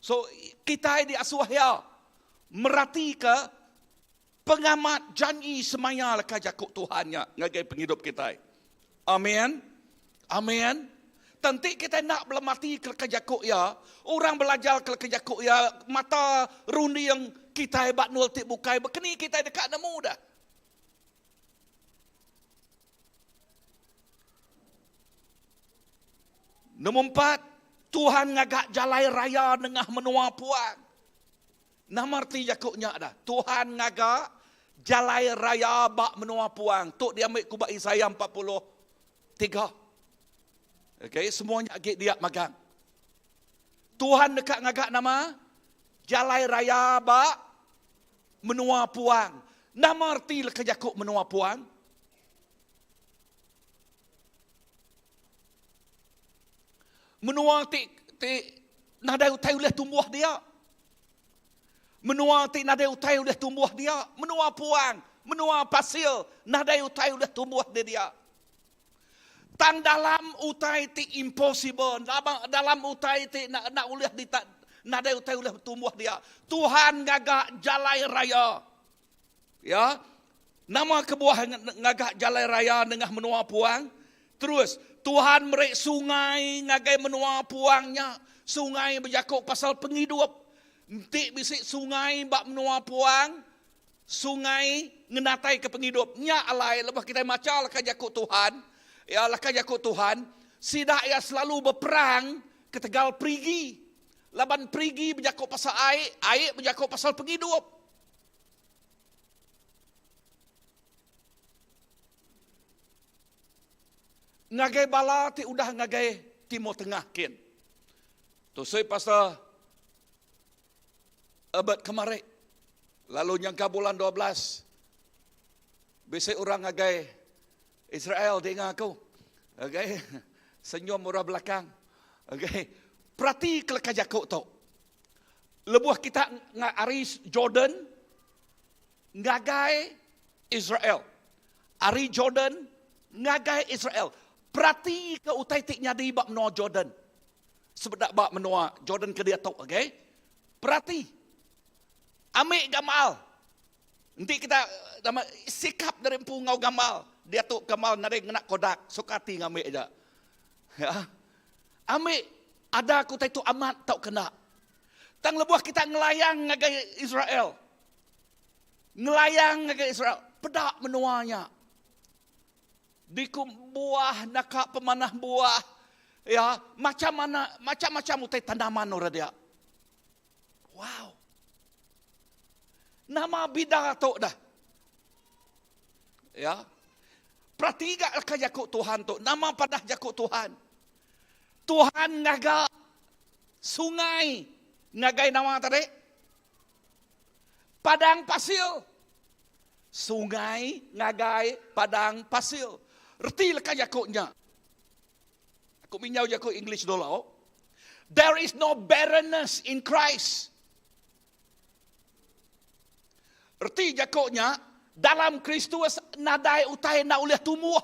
So kita di asuh ya merati ke pengamat janji semaya leka jakuk Tuhan ya ngagai penghidup kita. Amin. Amin. Tentu kita nak belamati ke kejakuk ya. Orang belajar ke kejakuk ya. Mata rundi yang kita hebat nul tik bukai. Bekeni kita dekat nemu dah. Nombor 4. Tuhan ngagak jalai raya nengah menua puang. Nama arti jakuknya dah. Tuhan ngagak jalai raya bak menua puang. Tuk dia ambil kubak Isaiah 43. Okey, semuanya agak dia magang. Tuhan dekat ngagak nama jalai raya bak menua puang. Nama arti leka jakuk menua puang. Menua ti nadai utai oleh tumbuh dia. Menua ti nadai utai oleh tumbuh dia. Menua puang, menua pasir, nadai utai oleh tumbuh dia. Tang dalam utai ti impossible. Dalam utai ti nak ulih di nadai utai ulih tumbuh dia. Tuhan gagak jalai raya. Ya. Nama kebuah ngagak jalan raya dengan menua puang. Terus Tuhan merek sungai ngagai menua puangnya. Sungai berjakuk pasal penghidup. Nanti bisik sungai bak menua puang. Sungai ngenatai ke penghidup. Nya alai lepas kita macam lakah jakuk Tuhan. Ya lakah jakuk Tuhan. Sidak ya selalu berperang ke Tegal Perigi. Laban Perigi berjakuk pasal air. Air berjakuk pasal penghidup. Ngagai bala ti udah ngagai Timur Tengah kin. Tu saya pasal abad kemarin. Lalu nyangka bulan 12. Biasa orang ngagai Israel dengar aku. Okay. Senyum murah belakang. Okay. Perhati kelakar jakuk tu. Lebuh kita Aris Jordan ngagai Israel. Ari Jordan ngagai Israel. Perhati ke utai tiknya di bak menua Jordan. Sebedak bak menua Jordan ke dia tok, okey? Perhati. Ambil gamal. Nanti kita sikap dari pungau gamal. Dia tok gamal nari nak kodak, sukati ngambil aja. Ya. Ambil ada aku tai tu amat tau kena. Tang lebuh kita ngelayang ngagai Israel. Ngelayang ngagai Israel. Pedak menuanya. Dikum buah nakak pemanah buah ya macam-macam utai tanaman ora dia. Wow. Nama bidah tu dah. Ya. Perhatikan ka jakuk Tuhan tu. Nama padah jakuk Tuhan. Tuhan ngaga sungai. Ngagai nama tadi. Padang pasir. Sungai ngagai padang pasir. Reti lekah jakuknya. Aku minyau jakuk English dulu. There is no barrenness in Christ. Reti jakuknya, dalam Kristus nadai utai nak ulih tumbuh.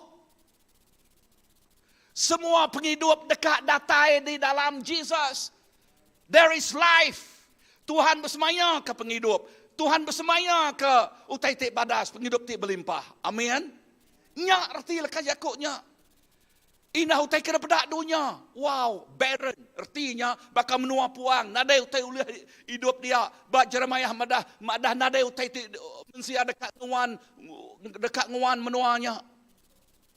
Semua penghidup dekat datai di dalam Jesus. There is life. Tuhan bersemaya ke penghidup. Tuhan bersemaya ke utai tik badas, penghidup tik berlimpah. Amin. Nya erti lekah jakuknya. Inah utai kena pedak dunia. Wow, barren. Ertinya bakal menua puang. Nadai utai ulih hidup dia. Bak Jeremiah madah nadai utai mensia dekat nguan menuanya.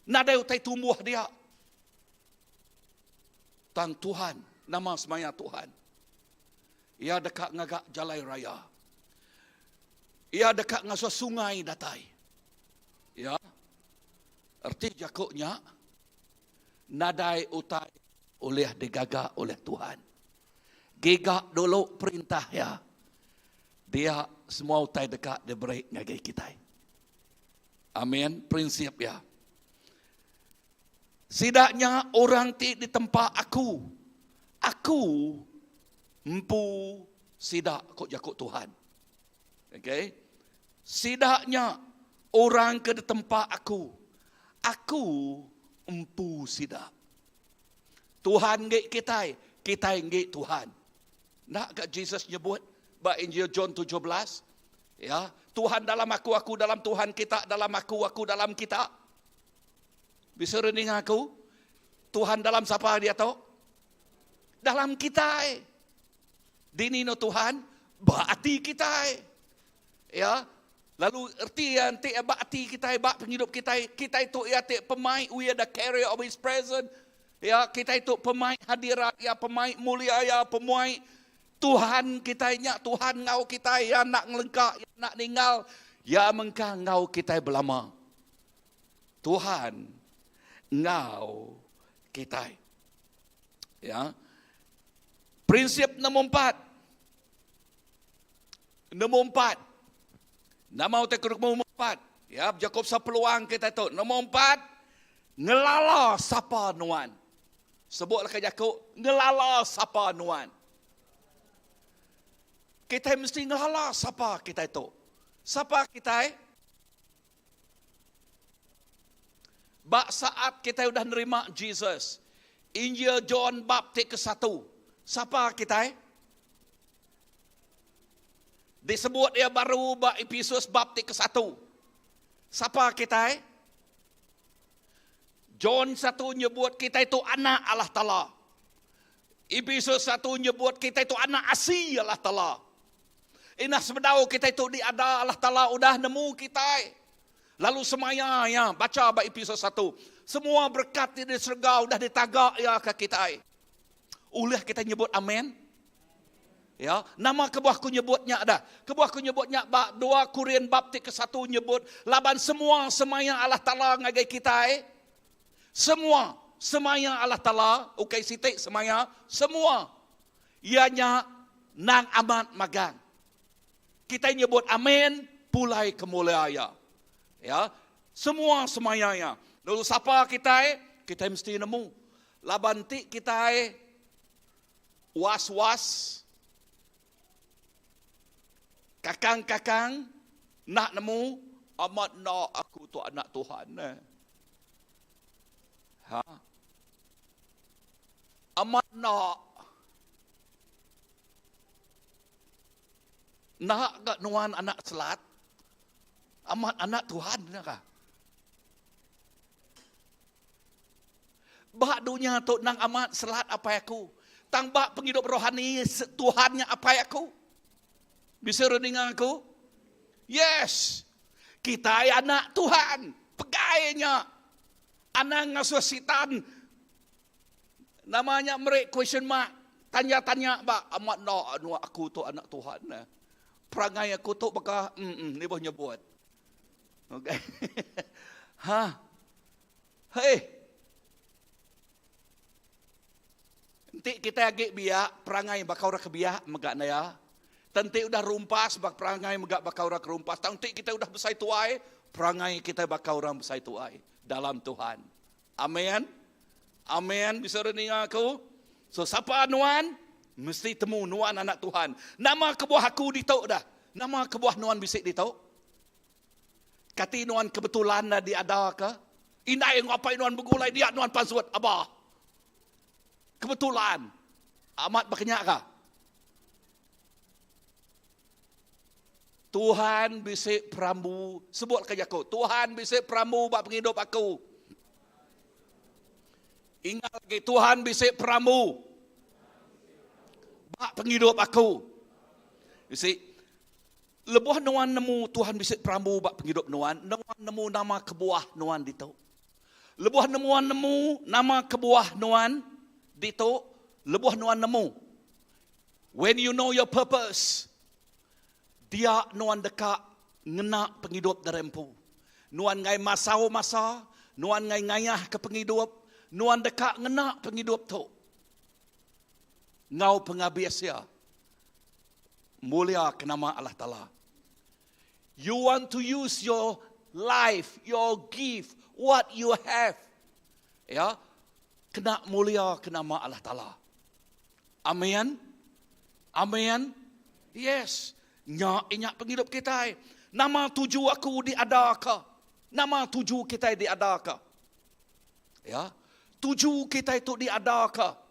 Nadai utai tumbuh dia. Tang Tuhan, nama semaya Tuhan. Ia dekat ngagak jalai raya. Ia dekat ngasuh sungai datai. Ya. Erti jakuknya, nadai utai oleh digagak oleh Tuhan. Gigak dulu perintah ya. Dia semua utai dekat diberi ngagai kita. Amin. Prinsip ya. Sidaknya orang di tempat aku. Aku empu sidak kok jakuk Tuhan. Okay. Sidaknya orang ke tempat aku. Aku empu sidak. Tuhan ngik kita ngik Tuhan. Nak kat Jesus nyebut bak Injil John 17, ya, Tuhan dalam aku dalam Tuhan, kita dalam aku dalam kita. Bisa rening aku? Tuhan dalam siapa dia tahu? Dalam kita. Dinino Tuhan bakti kita. Ya. Lalu erti nanti bakti kita, bak penghidup kita itu ya pemain, we are the carrier of His presence. Ya, kita itu pemain hadirat, ya pemain mulia, ya pemain Tuhan kita, ya Tuhan ngau kita, ya nak ngelengkak, ya nak ninggal, ya mengkah ngau kita belama. Tuhan ngau kita. Ya. Prinsip nombor 4. Nombor 4. Nama utai keruk nombor 4. Ya, Jakob sa peluang kita tu. Nombor 4. Ngelala sapa nuan. Sebutlah ke Jakob. Ngelala sapa nuan. Kita mesti ngelala sapa kita itu. Sapa kita? Bak saat kita sudah nerima Jesus. Injil John bab ke-1. Sapa kita? Disebut dia baru bab Efesus bab ke-1. Siapa kita? John 1 nyebut kita itu anak Allah Ta'ala. Efesus 1 nyebut kita itu anak asli Allah Ta'ala. Inah sebedau kita itu diada Allah Ta'ala udah nemu kita. Lalu semaya ya, baca Efesus 1. Semua berkat di surga udah ditagak ya ke kita. Ulah kita nyebut amin. Ya, nama kebuahku nyebutnya ada. Kebuahku nyebutnya 2 Korintus bab 1 nyebut laban semua semaya Allah Ta'ala ngagai kita. Semua semaya Allah Ta'ala, okay sitik semaya, semua ianya nang amat magang. Kita nyebut amin, pulai kemuliaan. Ya, semua semayanya. Lalu siapa kita? Kita mesti nemu. Laban ti kita was-was. Kakang-kakang nak nemu amat nak aku tu anak Tuhan. Ha? Amat nak gak nuan anak selat. Amat anak Tuhan kah? Bak dunia tu nang amat selat apa aku? Tang bak penghidup rohani Tuhannya apa aku? Bisa dengan aku? Yes. Kita anak Tuhan. Pegainya. Anak ngasuh sitan. Namanya mereka question mark. Tanya-tanya bak amat nak aku tu anak Tuhan. Perangai aku tu bakal ni boleh nyebut. Okay. Ha. Hei. Nanti kita agak biak perangai bakal orang kebiak megak na ya. Tanti udah rumpas bak perangai megak bakal orang kerumpas. Tanti kita udah besai tuai, perangai kita bakal orang besai tuai dalam Tuhan. Amin. Amin. Bisa renungan aku. So siapa nuan? Mesti temu nuan anak Tuhan. Nama kebuah aku ditok dah. Nama kebuah nuan bisik ditok. Kati nuan kebetulan dah diada ke? Inai ngapai nuan bergulai dia nuan pasut abah. Kebetulan. Amat berkenyak kah? Tuhan bisik perambu. Sebut kerja aku. Tuhan bisik perambu bak penghidup aku. Ingat lagi. Tuhan bisik perambu bak penghidup aku. You see. Lebuh nuan nemu Tuhan bisik perambu bak penghidup nuan. Nuan nemu nama kebuah nuan dito. Lebuh nuan nemu nama kebuah nuan dito. Lebuh nuan nemu. When you know your purpose. Dia nuan dekat ngena penghidup darempu. Nuan ngai masau masa. Nuan ngai ngayah ke penghidup. Nuan dekat ngena penghidup tu. Ngau pengabis ya. Mulia ke nama Allah Ta'ala. You want to use your life, your gift, what you have. Ya. Kena mulia ke nama Allah Ta'ala. Amin. Amin. Yes. Nyak penghidup kita. Nama tuju aku diadaka. Nama tuju kita diadaka. Ya. Tuju kita itu diadaka.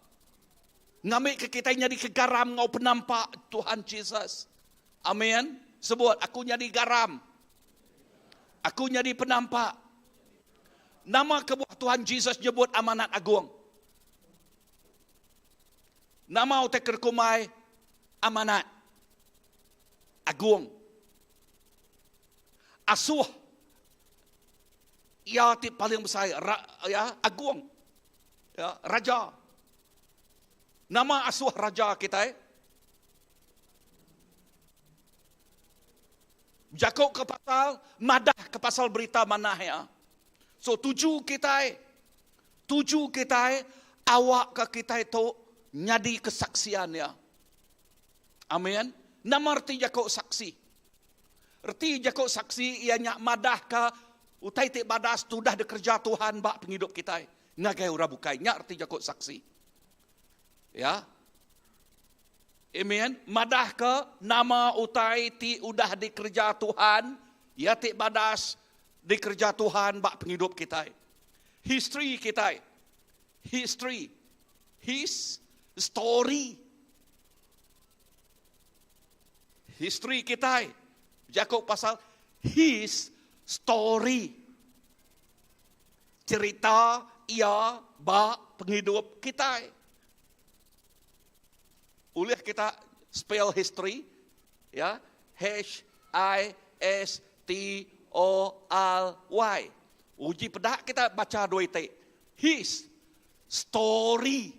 Ngambil ke kita jadi kegaram ngau penampak Tuhan Yesus. Amin. Sebut, aku jadi garam. Aku jadi penampak. Nama kebuah Tuhan Yesus nyebut amanat agung. Nama utek kerkumai amanat agung. Asuh. Ya tip paling besar. Ya, agung. Ya, raja. Nama asuh raja kita. Jakok ke pasal, madah ke pasal berita manah ya. So tuju kita, awak ke kita itu nyadi kesaksian ya. Amin. Nama arti jakok saksi. Arti jakok saksi ianya madah ke utai tik badas sudah dikerja Tuhan bak penghidup kita. Ngagai ura bukai, nya arti jakok saksi. Ya. Amen. Madah ke nama utai ti udah dikerja Tuhan, ya ti badas dikerja Tuhan bak penghidup kita. History kita. History. His story. History kita. Jakob pasal his story. Cerita ia bak penghidup kita. Boleh kita spell history? Ya, HISTORY. Uji pedak kita baca 2 titik. His story.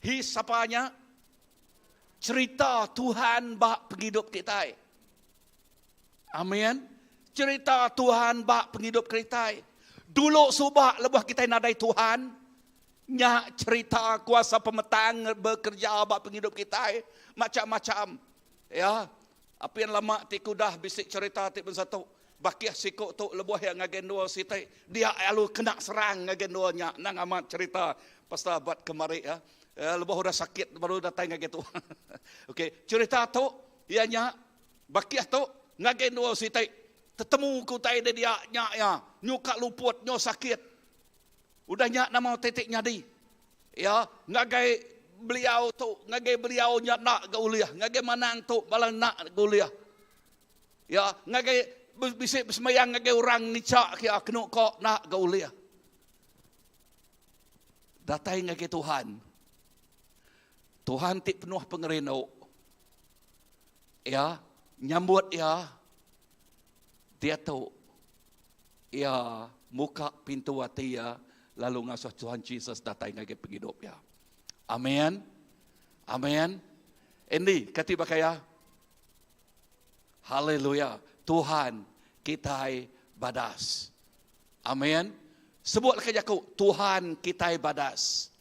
His apanya? Cerita Tuhan bak penghidup kita. Amin. Cerita Tuhan bak penghidup kita. Dulu subak lebah kita nadai Tuhan. Nyak cerita kuasa pemetang bekerja bak penghidup kita. Macam-macam. Ya. Apa yang lama tiku dah bisik cerita tik satu. Bakiah sikuk tu lebuh yang ngagen dua sitai. Dia lalu kena serang ngagen dua nyak. Nang amat cerita pasal buat kemari ya. Lebuh dah sakit baru datang ngagen tu. Okey, cerita tu ya nyak. Bakiah tu ngagen dua sitai. Tetemu ku tai dia nyak ya. Nyuka luput, nyo sakit. Udah nyak nama titik nyadi. Ya, ngagai beliau tu, ngagai beliau nyak nak gauliah. Ngagai manang tu balang nak gauliah. Ya, ngagai bisik bersemayang ngagai orang nicak kia kena kok nak gauliah. Datai ngagai Tuhan. Tuhan tik penuh pengereno. Ya, nyambut ya. Dia tu ya muka pintu hati ya lalu ngasuh Tuhan Yesus datang ngagai penghidup ya. Amin. Amin. Ini ketiba kaya. Haleluya. Tuhan kita badas. Amin. Sebut kerja ku Tuhan kita badas.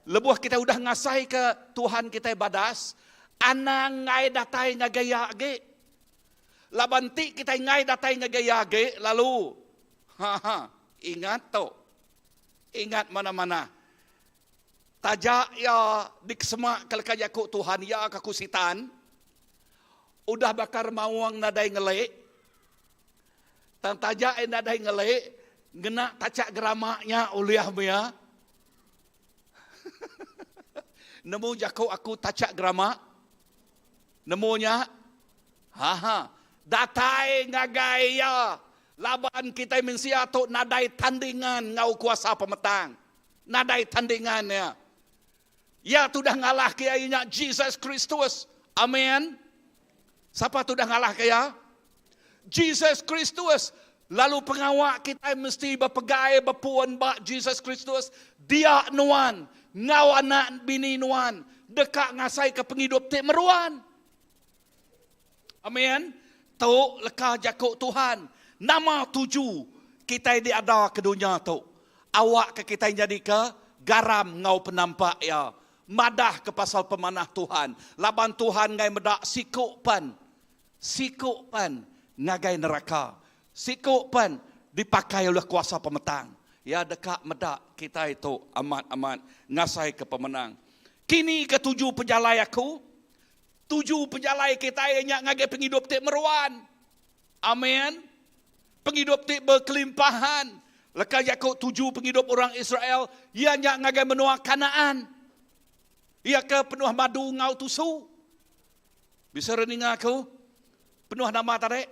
Lebuh kita udah ngasai ke Tuhan kita badas. Anang ngai datai ngagaya ge. Labanti kita ngai datai ngagaya ge lalu. Ingat tu. Ingat mana-mana. Tajak ya diksemak kalau kerja ku Tuhan ya kakusitan. Udah bakar mawang nadai ngelek. Tan tajak nadai ngelek. Ngena tacak geramaknya uliah mea. Nemu jaku aku tacak geramak. Nemunya. Datai ngagai ya. Laban kita mensia tu nadai tandingan ngau kuasa pemetang. Nadai tandingannya. Ya tu dah ngalah kiainya Jesus Kristus. Amin. Siapa tu dah ngalah kaya? Jesus Kristus. Lalu pengawak kita mesti berpegai berpuan bak Jesus Kristus. Dia nuan. Ngau anak bini nuan. Dekat ngasai ke penghidup tik meruan. Amin. Tu lekah jakuk Tuhan. Nama 7 kita diada ke dunia tu. Awak ke kita jadi ke garam ngau penampak ya. Madah ke pasal pemanah Tuhan. Laban Tuhan ngai medak sikuk pan. Sikuk pan ngagai neraka. Sikuk pan dipakai oleh kuasa pemetang. Ya dekat medak kita itu amat-amat ngasai ke pemenang. Kini ke 7 penjalai aku. 7 penjalai kita yang ngagai penghidup tik meruan. Amin. Penghidup tik berkelimpahan. Lekah Yakub 7 penghidup orang Israel. Ia ngagai menua Kanaan. Ia ke penuh madu ngau tusu. Bisa rening aku? Penuh nama tarik.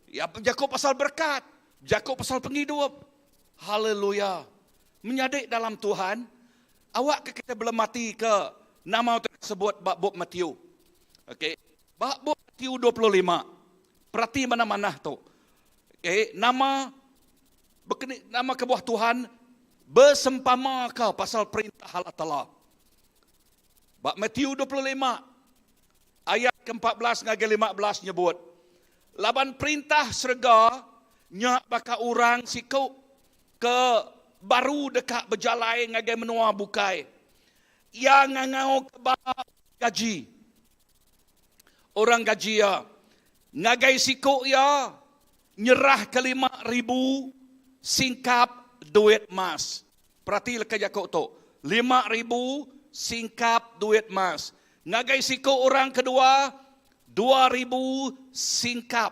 Ya Yakub pasal berkat. Yakub pasal penghidup. Haleluya. Menyadik dalam Tuhan. Awak ke kita belum mati ke nama tersebut bab Matius. Okey. Bab Matius 25. Perhati mana-mana tu. Okey, nama ke buah Tuhan bersempama ke pasal perintah Allah Taala. Bab Matius 25 ayat ke-14 ngagai 15 nyebut. Laban perintah serga nyak baka orang sikau ke baru dekat berjalai ngagai menua bukai. Yang ngau ke gaji. Orang gaji ya. Ngagai sikau ya nyerah ke 5,000 singkap duit emas. Perhati lekah Yakub tu. 5,000 singkap duit emas. Ngagai sikau orang kedua 2,000 singkap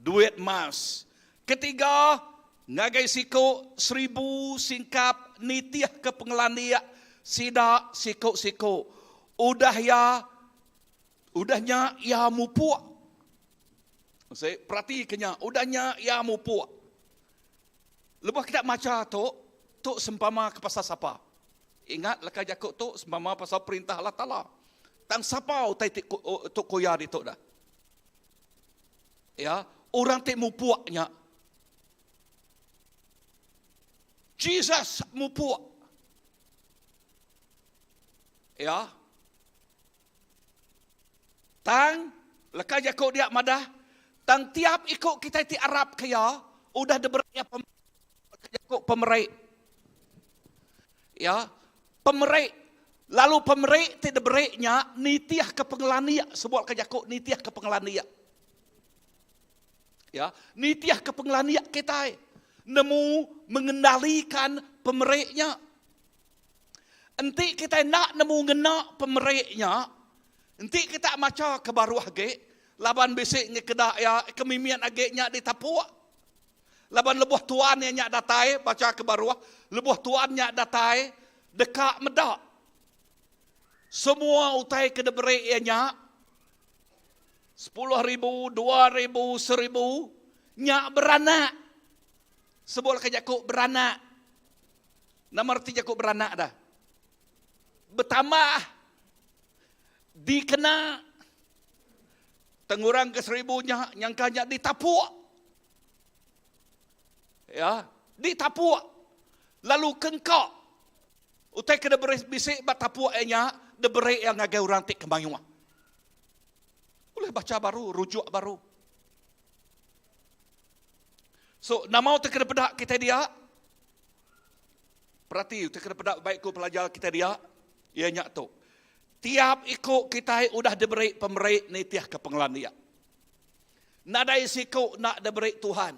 duit emas. Ketiga, ngagai sikau 1,000 singkap nitiah ke pengelania sidak sikau-sikau. Udahnya ya mupuk. Saya perhati kenya, udahnya ya mupuk. Lepas kita maca tu sempama ke pasal siapa? Ingat lekah jakuk tu sempama pasal perintah Allah Ta'ala. Tang siapa utai tu koyar itu dah. Ya, orang tak mupuknya. Jesus mupuk. Ya. Tang lekah jakuk dia madah. Tang tiap ikut kita ti Arab kaya udah deberaya pemerai. Ya, pemerai. Lalu pemerai ti debereknya nitiah ke pengelania sebuah kejakuk nitiah ke pengelania. Ya, nitiah ke pengelania kita nemu mengendalikan pemereknya. Enti kita nak nemu ngena pemereknya. Enti kita maca ke baru age. Laban besik nge kedak ya kemimian agaknya di Tapua. Laban lebuh tuan yang nyak datai baca ke baruah, lebuh tuan nyak datai dekat medak. Semua utai ke debrek nya 10,000, 2,000, 1,000 nyak beranak. Sebuah kejakuk beranak. Nama arti jakuk beranak dah. Bertambah dikena tengurang ke 1,000 nyangkanya ditapuk. Ya, ditapuk. Lalu kengkok. Utai kena bisik bat tapuk nya debere yang ngagai orang tik kembayung. Boleh baca baru, rujuk baru. So, nama utai kena pedak kita dia. Perhati, utai kena pedak baikku pelajar kita dia. Ia nyak tu. Tiap ikut kita udah diberi pemerai nitiah ke pengelania. Nadai siku nak diberi Tuhan.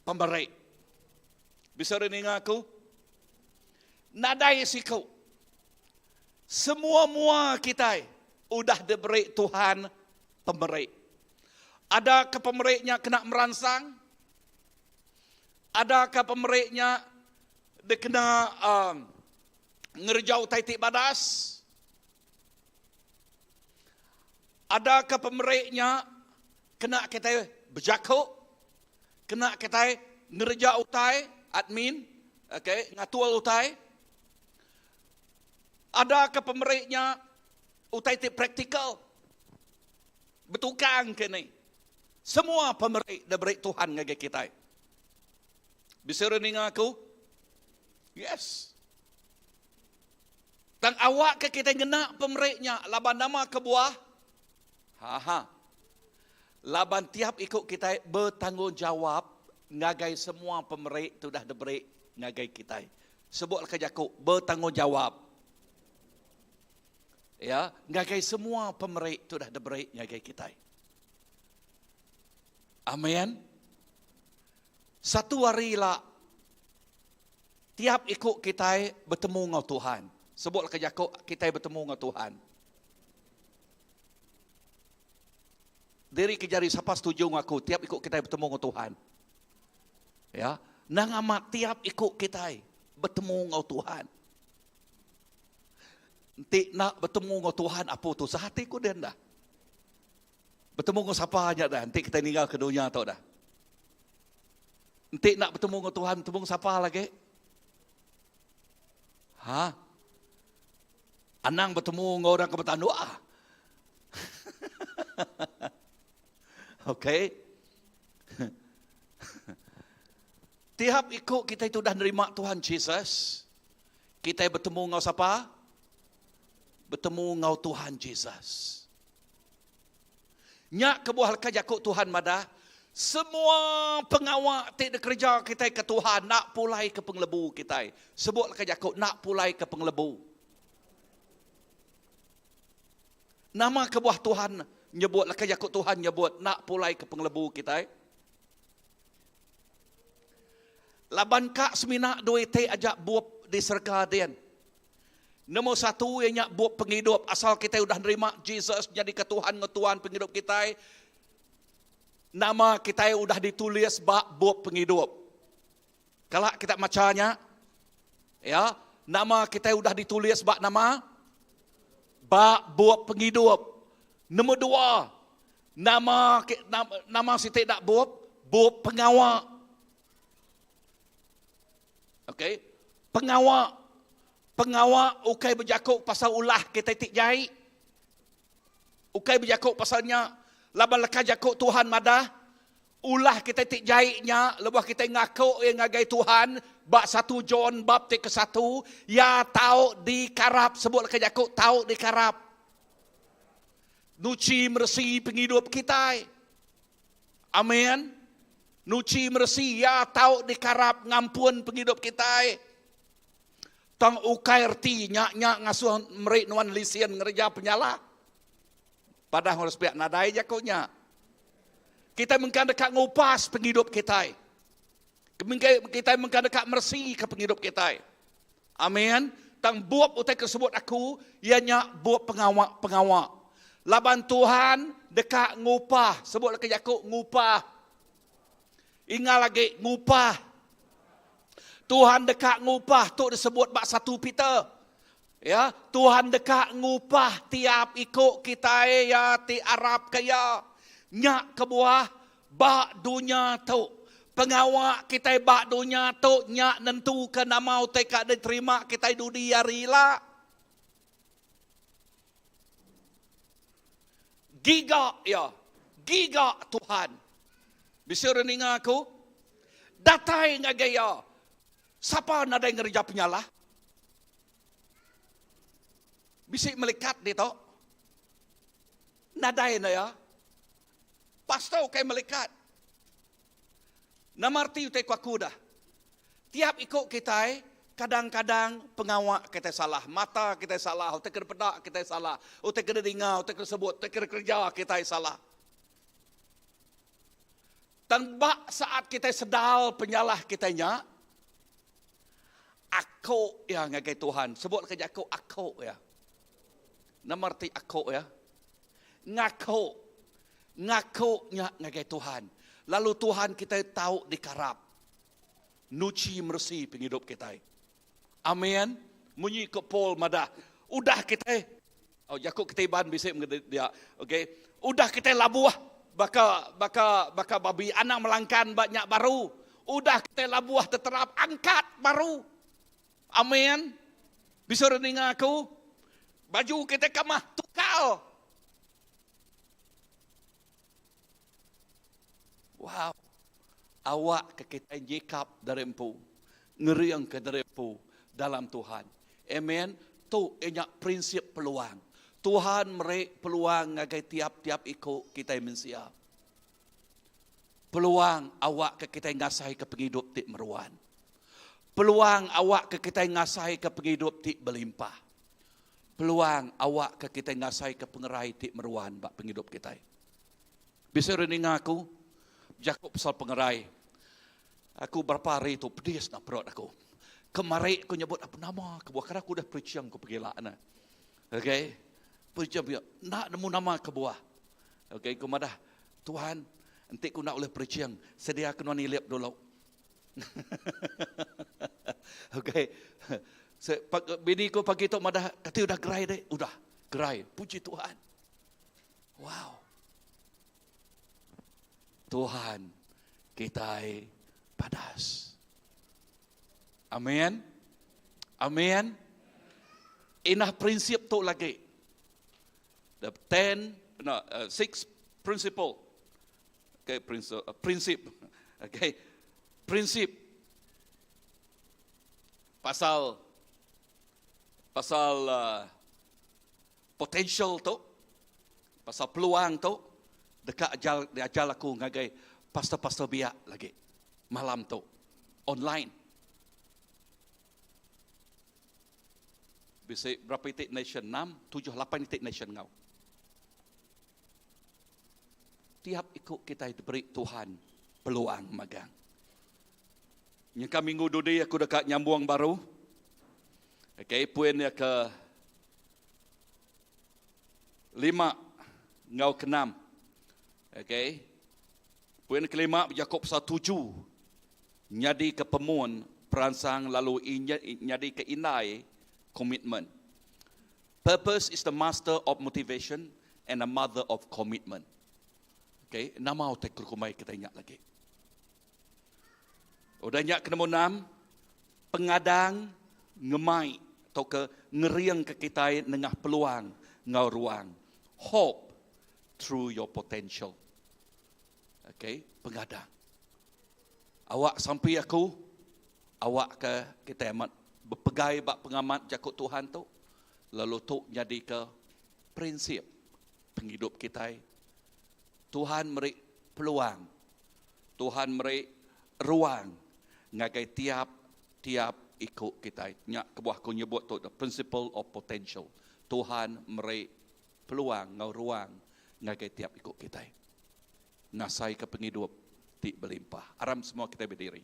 Pemerai. Bisa reningah aku? Nadai siku. Semua kita udah diberi Tuhan pemerai. Ada ke pemerainya kena merangsang? Adakah pemerainya dia kena ngerjau taitik badas? Adakah pemeriknya kena kita berjakuk, kena kita ngerja utai, admin, okay, ngatua utai. Adakah pemeriknya utai ti praktikal, bertukang kini. Semua pemerik dah beri Tuhan ngagi kita. Bisa rening aku? Yes. Tang awak ke kita ngena pemeriknya, laban nama ke buah. Laban tiap ikut kita bertanggungjawab ngagai semua pemerik tu dah diberi ngagai kita. Sebut kejakuk bertanggungjawab. Ya, ngagai semua pemerik tu dah diberi ngagai kita. Amin. Satu hari lah tiap ikut kita bertemu dengan Tuhan. Sebut kejakuk kita bertemu dengan Tuhan. Dari kejari siapa setuju dengan aku tiap ikut kita bertemu dengan Tuhan. Ya, nang amat tiap ikut kita bertemu dengan Tuhan. Nanti nak bertemu dengan Tuhan apa tu sehatiku dia dah. Bertemu dengan siapa aja dah. Nanti kita tinggal ke dunia tau dah. Nanti nak bertemu dengan Tuhan bertemu dengan siapa lagi? Anang bertemu dengan orang kebetulan doa. Okey. Tiap ikut kita itu dah nerima Tuhan Yesus. Kita bertemu dengan siapa? Bertemu dengan Tuhan Yesus. Nyak kebuah kejakuk Tuhan madah. Semua pengawak tidak kerja kita ke Tuhan nak pulai ke penglebu kita. Sebut kejakuk nak pulai ke penglebu. Nama kebuah Tuhan nyebut kejakuk Tuhan nyebut nak pulai ke penglebu kita. Laban kak semina dua te ajak buat di serka dia. Nombor satu yang nyak buat penghidup asal kita udah nerima Jesus jadi ke Tuhan ngetuan penghidup kita. Nama kita udah ditulis bak buat penghidup. Kalau kita macanya, ya nama kita udah ditulis bak nama bak buat penghidup. Nombor dua, Nama sitik dak buop pengawak. Okey, pengawak ukai berjakuk pasal ulah kita tik jai. Ukai berjakuk pasalnya laban lekah jakuk Tuhan madah. Ulah kita tik jainya lebuh kita ngakuk yang ngagai Tuhan bab 1 John bab ke 1 ya tahu dikarap sebut lekah jakuk tahu dikarap. Nuci meresi penghidup kita. Amin. Nuci meresi ya tahu dikarap ngampun penghidup kita. Tang ukai erti nyak ngasuh merik nuan lisian ngerja penyala. Padahal harus pihak nadai jakuknya. Kita mengkan dekat ngupas penghidup kita. Kita mengkan dekat mersi ke penghidup kita. Amin. Tang buap utai tersebut aku ianya buap pengawak. Laban Tuhan dekat ngupah. Sebut dekat Yakub ngupah. Ingat lagi ngupah. Tuhan dekat ngupah tu disebut bab 1 Peter. Ya, Tuhan dekat ngupah tiap ikut kita ya ti Arab kaya. Nyak kebuah bak dunia tu. Pengawak kita bak dunia tu nyak nentu ke nama utai kak diterima kita dudi yarila. Giga Tuhan. Bisa reninga aku? Datai ngagaya. Siapa nada yang ngerja penyalah? Bisa melekat dia tu. Nadai na ya. Pastau kay melekat. Namarti utai aku dah. Tiap ikut kita, kadang-kadang pengawak kita salah. Mata kita salah. Utai kena pedak kita salah. Utai kena dengar, utai kena sebut, utai kena kerja kita salah. Tanpa saat kita sedal penyalah kitanya, aku yang ngagai Tuhan. Sebut kerja aku ya. Namarti aku ya. Ngakunya ngagai Tuhan. Lalu Tuhan kita tahu dikarap. Nuci mersi penghidup kita. Amin. Munyi ke Paul madah. Udah kita. Oh Yakub kita ban bisa dia. Okey. Udah kita labuah. Baka babi anak melangkan banyak baru. Udah kita labuah terterap angkat baru. Amin. Bisa reningah aku. Baju kita kamah tukal. Wow. Awak ke kita jekap dari empu. Ngeriang ke dari empu dalam Tuhan. Amen. Tu enyak prinsip peluang. Tuhan merek peluang ngagai tiap-tiap ikut kita mensia. Peluang awak ke kita ngasai ke penghidup tik meruan. Peluang awak ke kita ngasai ke penghidup tik berlimpah. Peluang awak ke kita ngasai ke pengerai tik meruan bak penghidup kita. Bisa rening aku? Jakub pasal pengerai. Aku berapa hari itu pedis nak perut aku. Kemarin aku nyebut apa nama. Kebuah kerana aku dah preaching aku pergi lah. Okay. Preaching nak nemu nama kebuah. Okay. Aku madah. Tuhan. Nanti aku nak oleh preaching. Sedia aku nak nilip dulu. Okay. Bini aku pagi itu madah. Kata udah gerai deh. Udah. Gerai. Puji Tuhan. Wow. Tuhan kita padas. Amin. Amin. Inah prinsip tu lagi. The 6 principle. Okay, prinsip. Okay. Prinsip. Pasal potential tu. Pasal peluang tu. Dekat ajal aku ngagai pastor-pastor biak lagi. Malam tu. Online. Bisa berapa titik nation? 6, 7, 8 titik nation ngau. Tiap ikut kita diberi Tuhan peluang magang. Yang minggu dudi aku dekat nyambung baru. Okay, poin yang ke 5 ngau ke 6. Okay. Poin kelima Yakub pasal 7. Nyadi ke pemun perangsang lalu nyadi ke inai komitmen. Purpose is the master of motivation and the mother of commitment. Okay, nama otak kurkumai kita ingat lagi. Udah ingat ke nombor 6, pengadang ngemai atau ke ngeriang ke kita nengah peluang ngau ruang. Hope through your potential. Okay, pengadang. Awak sampai aku, awak ke kita amat berpegai bak pengamat jakut Tuhan tu, lalu tu jadi ke prinsip penghidup kita. Tuhan beri peluang, Tuhan beri ruang, ngagai tiap ikut kita. Nyak kebuah ku nyebut tu the principle of potential. Tuhan beri peluang, ngau ruang, ngagai tiap ikut kita. Ngasai ke penghidup ti berlimpah. Aram semua kita berdiri.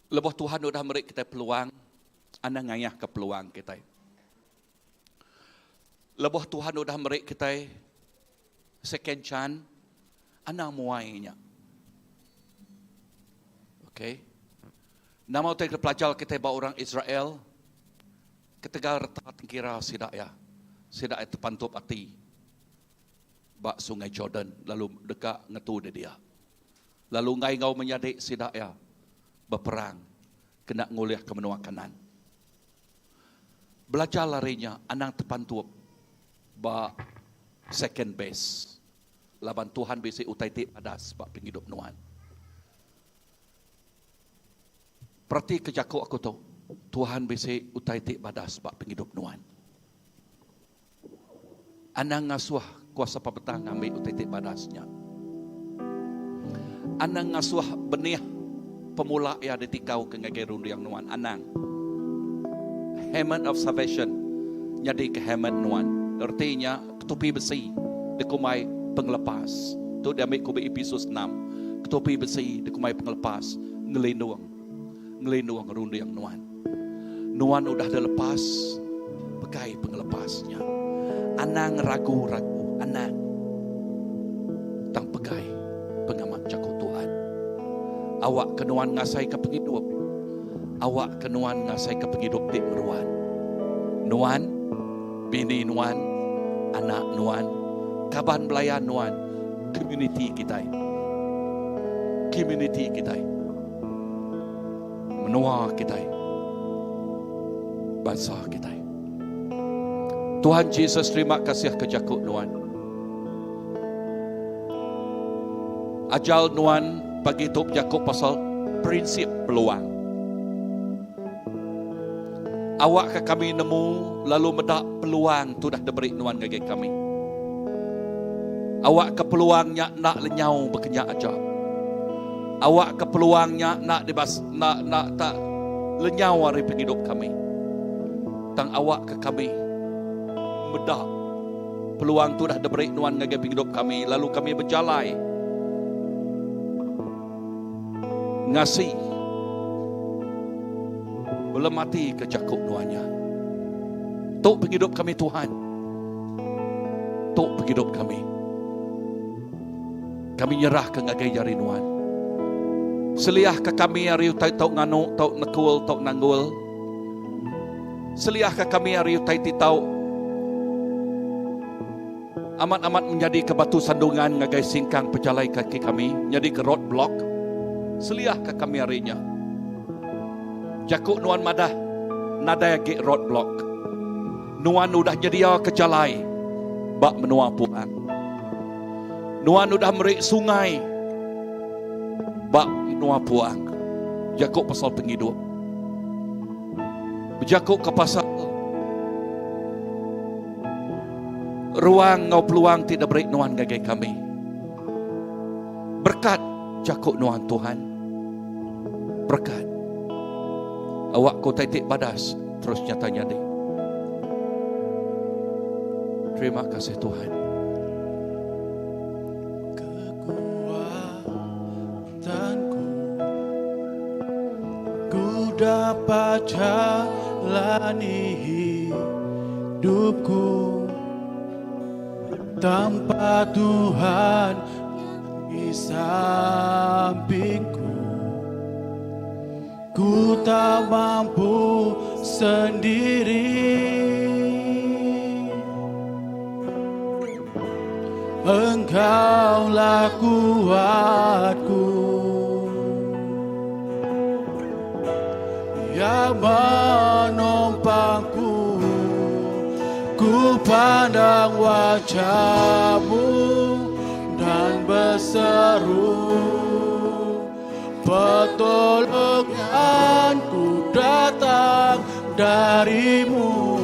Lepas Tuhan sudah beri kita peluang, anda ngayah ke peluang kita. Lepas Tuhan sudah beri kita second chance, anda muainya. Okay. Nama kita pelajar kita bawa orang Israel, ketika retak kira sidak terpantup hati, bak sungai Jordan, lalu dekat ngetu dia. Lalu ngai ngau menyadik sidak ya, berperang, kena nguliah ke menua kanan. Belajar larinya, anang terpantup, bak second base. Laban Tuhan bisi utai tip adas, bak penghidup nuan. Perhati kejakuk aku tu, Tuhan bisi utai tip badas, bak penghidup nuan. Anang ngasuh kuasa pabetang ambil utai tip badasnya. Anang ngasuh benih pemula ya ditikau ke ngagai rundu yang nuan anang. Helmet of salvation jadi ke helmet nuan. Artinya ketupi besi dikumai penglepas. Tu dia ambil kubik episode 6. Ketupi besi dikumai penglepas ngelindung rundu yang nuan. Nuan udah dah lepas pakai penglepasnya. Anang ragu-ragu, anang tang pegai pengamat jakut Tuhan. Awak kenuan ngasai ke penghidup. Awak kenuan ngasai ke penghidup di meruan. Nuan, bini nuan, anak nuan, kaban belayan nuan, community kita. Community kita. Menua kita. Bangsa kita. Tuhan Yesus terima kasih ke jakut nuan. Ajal nuan bagi top jakut pasal prinsip peluang. Awak ke kami nemu lalu medak peluang tu dah diberi nuan gagi kami. Awak ke peluangnya nak lenyau berkenyak aja. Awak ke peluangnya nak tak lenyau hari penghidup kami. Tang awak ke kami medak peluang tu dah diberi nuan gagi penghidup kami, lalu kami berjalai ngasih belum mati ke jakuk nuannya. Tok penghidup kami Tuhan, tok penghidup kami. Kami nyerah ke ngagai jari nuan. Seliah ke kami hari utai tok nganu, tok nekul, tok nanggul. Seliah ke kami hari utai titau amat-amat menjadi ke batu sandungan ngagai singkang pejalai kaki kami, jadi ke roadblock. Seliah ke kami harinya. Jakuk nuan madah nada ke roadblock. Nuan udah nyedia ke jalai bak menua puang. Nuan udah merik sungai bak menua puang. Jakuk pasal penghidup. Berjakuk ke pasal ruang ngau peluang tidak beri nuan gagai kami. Berkat jakuk nuan Tuhan. Berkat. Awak kau titik badas terus nyatanya deh. Terima kasih Tuhan. Kekuatanku, ku dapat jalani hidupku tanpa Tuhan di sampingku. Ku tak mampu sendiri. Engkaulah kuatku yang menopangku. Ku pandang wajah-Mu dan berseru, pertolonganku datang dari-Mu.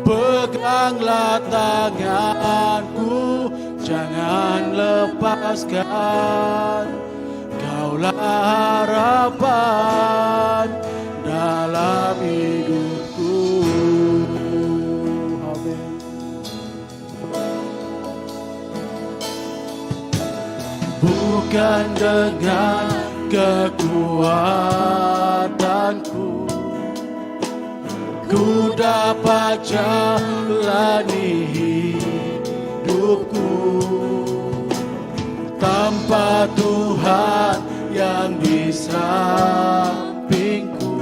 Peganglah tanganku, jangan lepaskan. Kaulah harapan dalam hidupku. Amin. Bukan dengan kekuatanku ku dapat jalani hidupku, tanpa Tuhan yang di sampingku.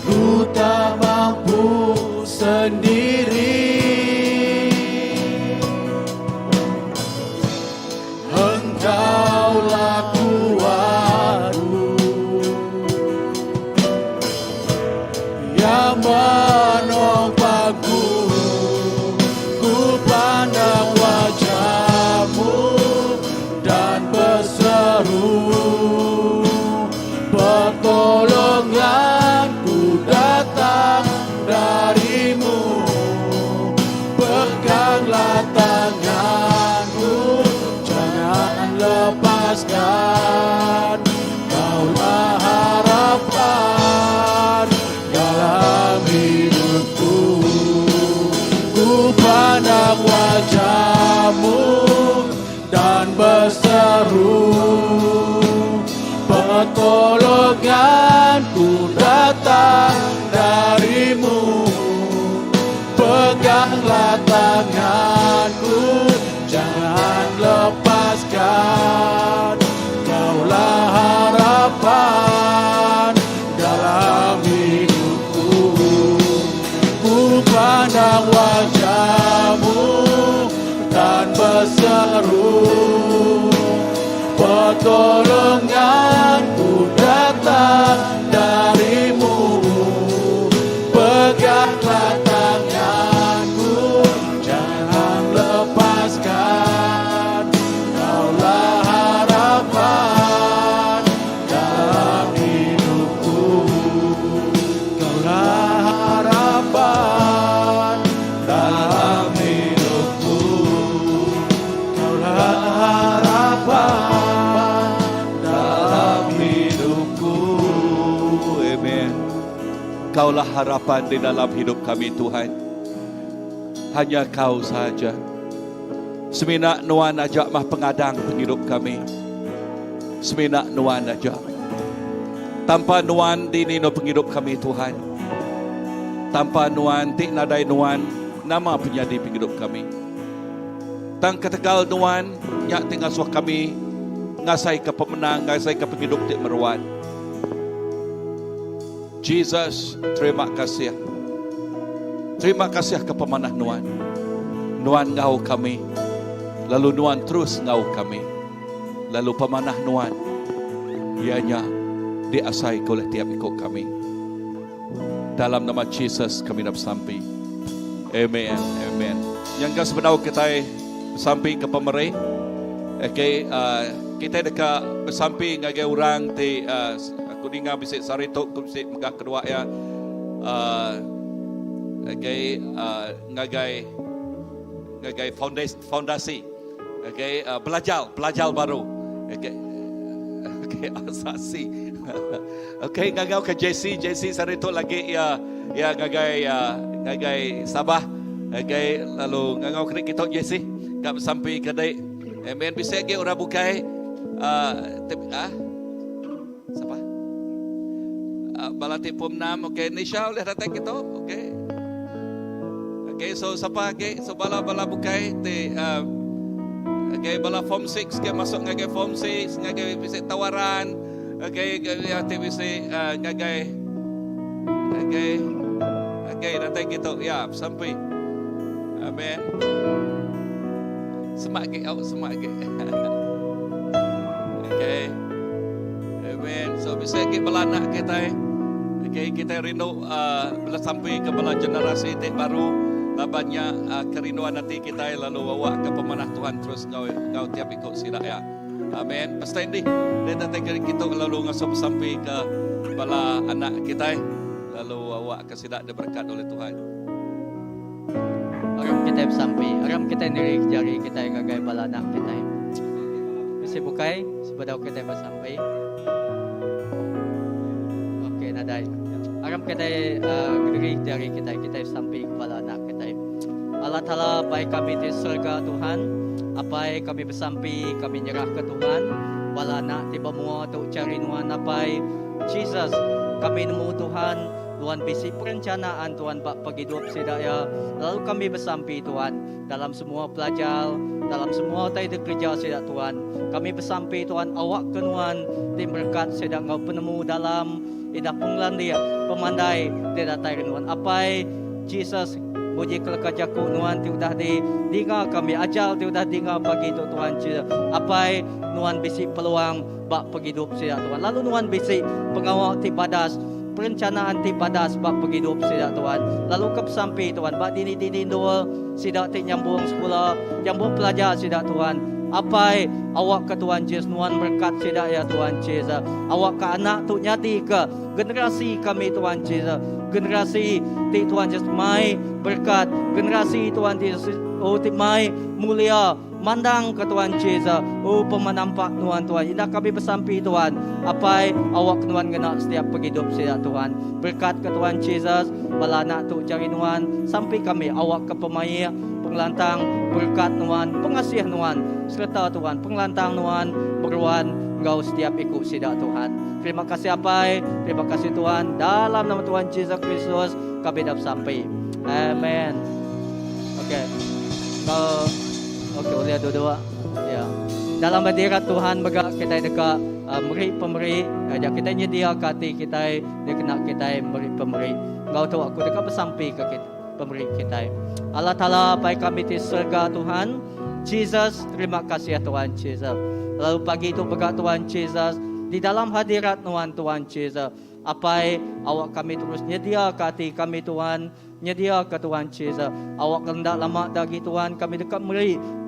Ku tak mampu sendiri. Engkaulah kuatku yang menopangku. Ku pandang wajah-Mu dan berseru, pertolonganku datang dari-Mu. Peganglah tanganku, jangan lepaskan. Kaulah harapan dalam hidupku. Ku pandang wajah-Mu dan berseru, pertolonganku datang dari-Mu. Peganglah tanganku, jangan lepaskan. Kaulah harapan dalam hidupku. Ku pandang wajah-Mu dan berseru, pertolonganku datang dari-Mu. Peganglah tanganku, jangan lepaskan. Kaulah harapan dalam hidupku. Kaulah harapan dalam hidupku. Kaulah harapan dalam hidupku. Amen. Kaulah harapan di dalam hidup kami, Tuhan. Hanya Kau saja. Seminak Nuan ajak mah pengadang penghidup kami. Seminak Nuan ajak. Tanpa Nuan di nino penghidup kami, Tuhan. Tanpa Nuan tik nadai Nuan nama penjadi penghidup kami. Tang ketegal Nuan nyak tinggal suah kami ngasai ke pemenang, ngasai ke penghidup tik meruan. Jesus, terima kasih. Terima kasih ke pemanah Nuan. Nuan ngau kami. Lalu Nuan terus ngau kami. Lalu pemanah Nuan ianya diasai oleh tiap ikut kami. Dalam nama Jesus kami nak bersampai. Amen. Amen. Yang kas benau kita bersampai ke pemerintah. Okay, kita dekat bersampai ngagai orang di kuningan bisik saritok bisik megah kedua ya. Ngagai fondasi. Okay, belajar baru. Okay. Okay, asasi. Okay, ngagau ke JC saritok lagi ya ngagai Sabah. Okay, lalu ngagau kena kita JC kap sampai kedai. Amen. Bisik ke orang bukai siapa? Balati Pumnam, okay, Nisha oleh datang kita, okay. Okay, so siapa, okay, so bala bukai, okay, bala form 6, okay, masuk ngagai form 6, ngagai bisa tawaran, okay, bisa ngagai, okay, datang kita, ya, sampai, amen. Semagi, semagi. Okay. Amen. So bisa kita belanak kita. Okay, kita rindu bila sampai ke bala generasi yang baru, labanya kerinduan hati kita lalu bawa ke pemanah Tuhan terus kau tiap ikut sidak ya. Amen. Pasti ini dia datang kita lalu ngasup sampai ke bala anak kita lalu bawa ke sidak diberkat oleh Tuhan. Aram kita sampai, aram kita nirik jari kita gagai bala anak kita. Bisa bukai sebelum kita sampai. Okay, nadai. Aram kita nirik jari kita sampai bala anak kita. Allah Taala baik kami di surga Tuhan. Apa kami bersampai, kami nyerah ke Tuhan. Bala anak tiba mua untuk cari nuan apa Jesus. Kami nemu Tuhan. Tuhan bisi perencanaan Tuhan bak pagi hidup sedaya. Lalu kami bersampai Tuhan dalam semua pelajar, dalam semua tai kerja sedak Tuhan. Kami bersampai Tuhan awak kenuan tim berkat sedak ngau penemu dalam indah penglan dia pemandai dia datai nuan. Apa Jesus muji kelekajaku nuan ti udah di dinga kami ajal ti udah dinga bagi tu Tuhan Jesus. Apa nuan bisi peluang bak pagi hidup sedak Tuhan. Lalu nuan bisi pengawal ti badas perencanaan ti pada sebab pergi hidup sidak Tuhan. Lalu ke sampai Tuhan bak dini dua sidak ti nyambung sekolah, nyambung pelajar sidak Tuhan. Apa awak ke Tuhan Yesus nuan berkat sidak ya Tuhan Yesus. Awak ke anak tu nyati ke generasi kami Tuhan Yesus. Generasi ti Tuhan Yesus mai berkat, generasi Tuhan Yesus ti mai mulia. Mandang ke Tuhan Yesus. Pemanampak Tuhan Tuhan. Indah kami bersampai Tuhan. Apa awak Tuhan kena setiap pergi hidup sidak Tuhan. Berkat ke Tuhan Yesus. Bala anak tu cari Tuhan. Sampai kami awak ke pemain pengelantang. Berkat Tuhan. Pengasih Tuhan. Serta Tuhan. Pengelantang Tuhan. Beruan engkau setiap ikut sidak Tuhan. Terima kasih apa. Terima kasih Tuhan. Dalam nama Tuhan Yesus Kristus kami dapat sampai. Amen. Okay. Okey, boleh dua-dua. Ya. Dalam hadirat Tuhan bergerak kita dekat meri pemberi, ajak kita nyedia hati kita dia kena kita meri pemberi. Engkau tahu aku dekat bersampai ke kita, pemberi kita. Allah Taala baik kami di surga Tuhan. Jesus, terima kasih ya Tuhan Jesus. Lalu pagi itu bergerak Tuhan Jesus di dalam hadirat Tuhan Jesus. Apa awak kami terus nyedia hati kami Tuhan. Nyedia ke Tuhan Yesus. Awak hendak lama lagi Tuhan kami dekat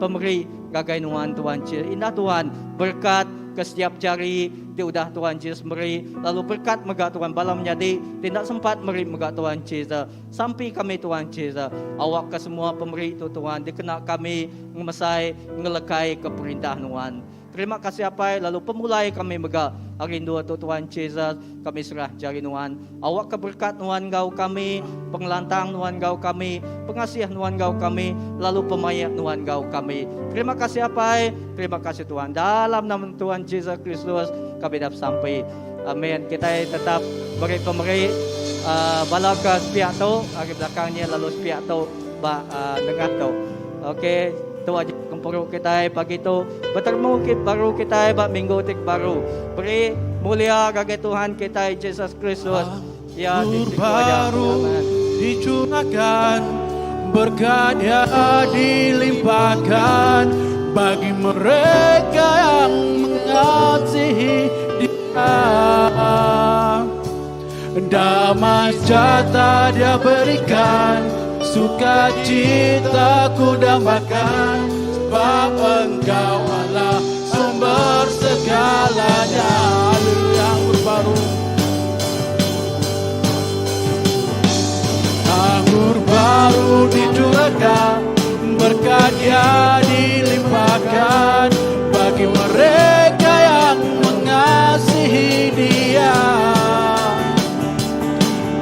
pemberi gagai nuan Tuhan Yesus. Indah Tuhan berkat ke setiap jari di udah Tuhan Yesus beri. Lalu berkat megak Tuhan balam menjadi tidak sempat beri megak Tuhan Yesus. Sampai kami Tuhan Yesus. Awak ke semua pemberi itu Tuhan dikena kami ngemesai ngelekai ke perintah Tuhan. Terima kasih apa lalu pemulai kami megak rindu tu Tuhan Yesus kami serah jari Tuhan. Awak keberkat Tuhan Engkau kami, pengelantang Tuhan Engkau kami, pengasih Tuhan Engkau kami, lalu pemayat Tuhan Engkau kami. Terima kasih apa? Terima kasih Tuhan. Dalam nama Tuhan Yesus Kristus kami dapat sampai. Amin. Kita tetap beri pemberi bala ke sepiak tu, di belakangnya lalu sepiak tu dengar tu. Okey. Tu aja kempuruk kita pagi tu bertemu baru kita minggu tik baru beri mulia bagi Tuhan kita Yesus Kristus ya baru dicurahkan berkat-Nya dilimpahkan bagi mereka yang mengasihi Dia. Damai sejahtera Dia berikan, sukacita ku dambakan, sebab Engkau Allah sumber segalanya. Anggur baru, anggur baru dicurahkan, berkat-Nya dilimpahkan bagi mereka yang mengasihi Dia.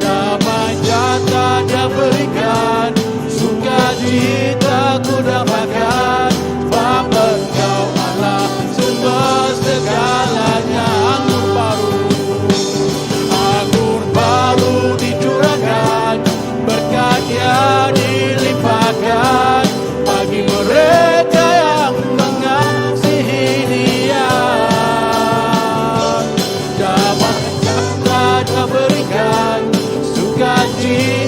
Damai sejahtera Dia berikan, sukacita ku dambakan, sebab Engkau Allah sumber segalanya. Anggur baru dicurahkan, berkat-Nya dilimpahkan bagi mereka yang mengasihi Dia. Damai sejahtera Dia berikan, sukacita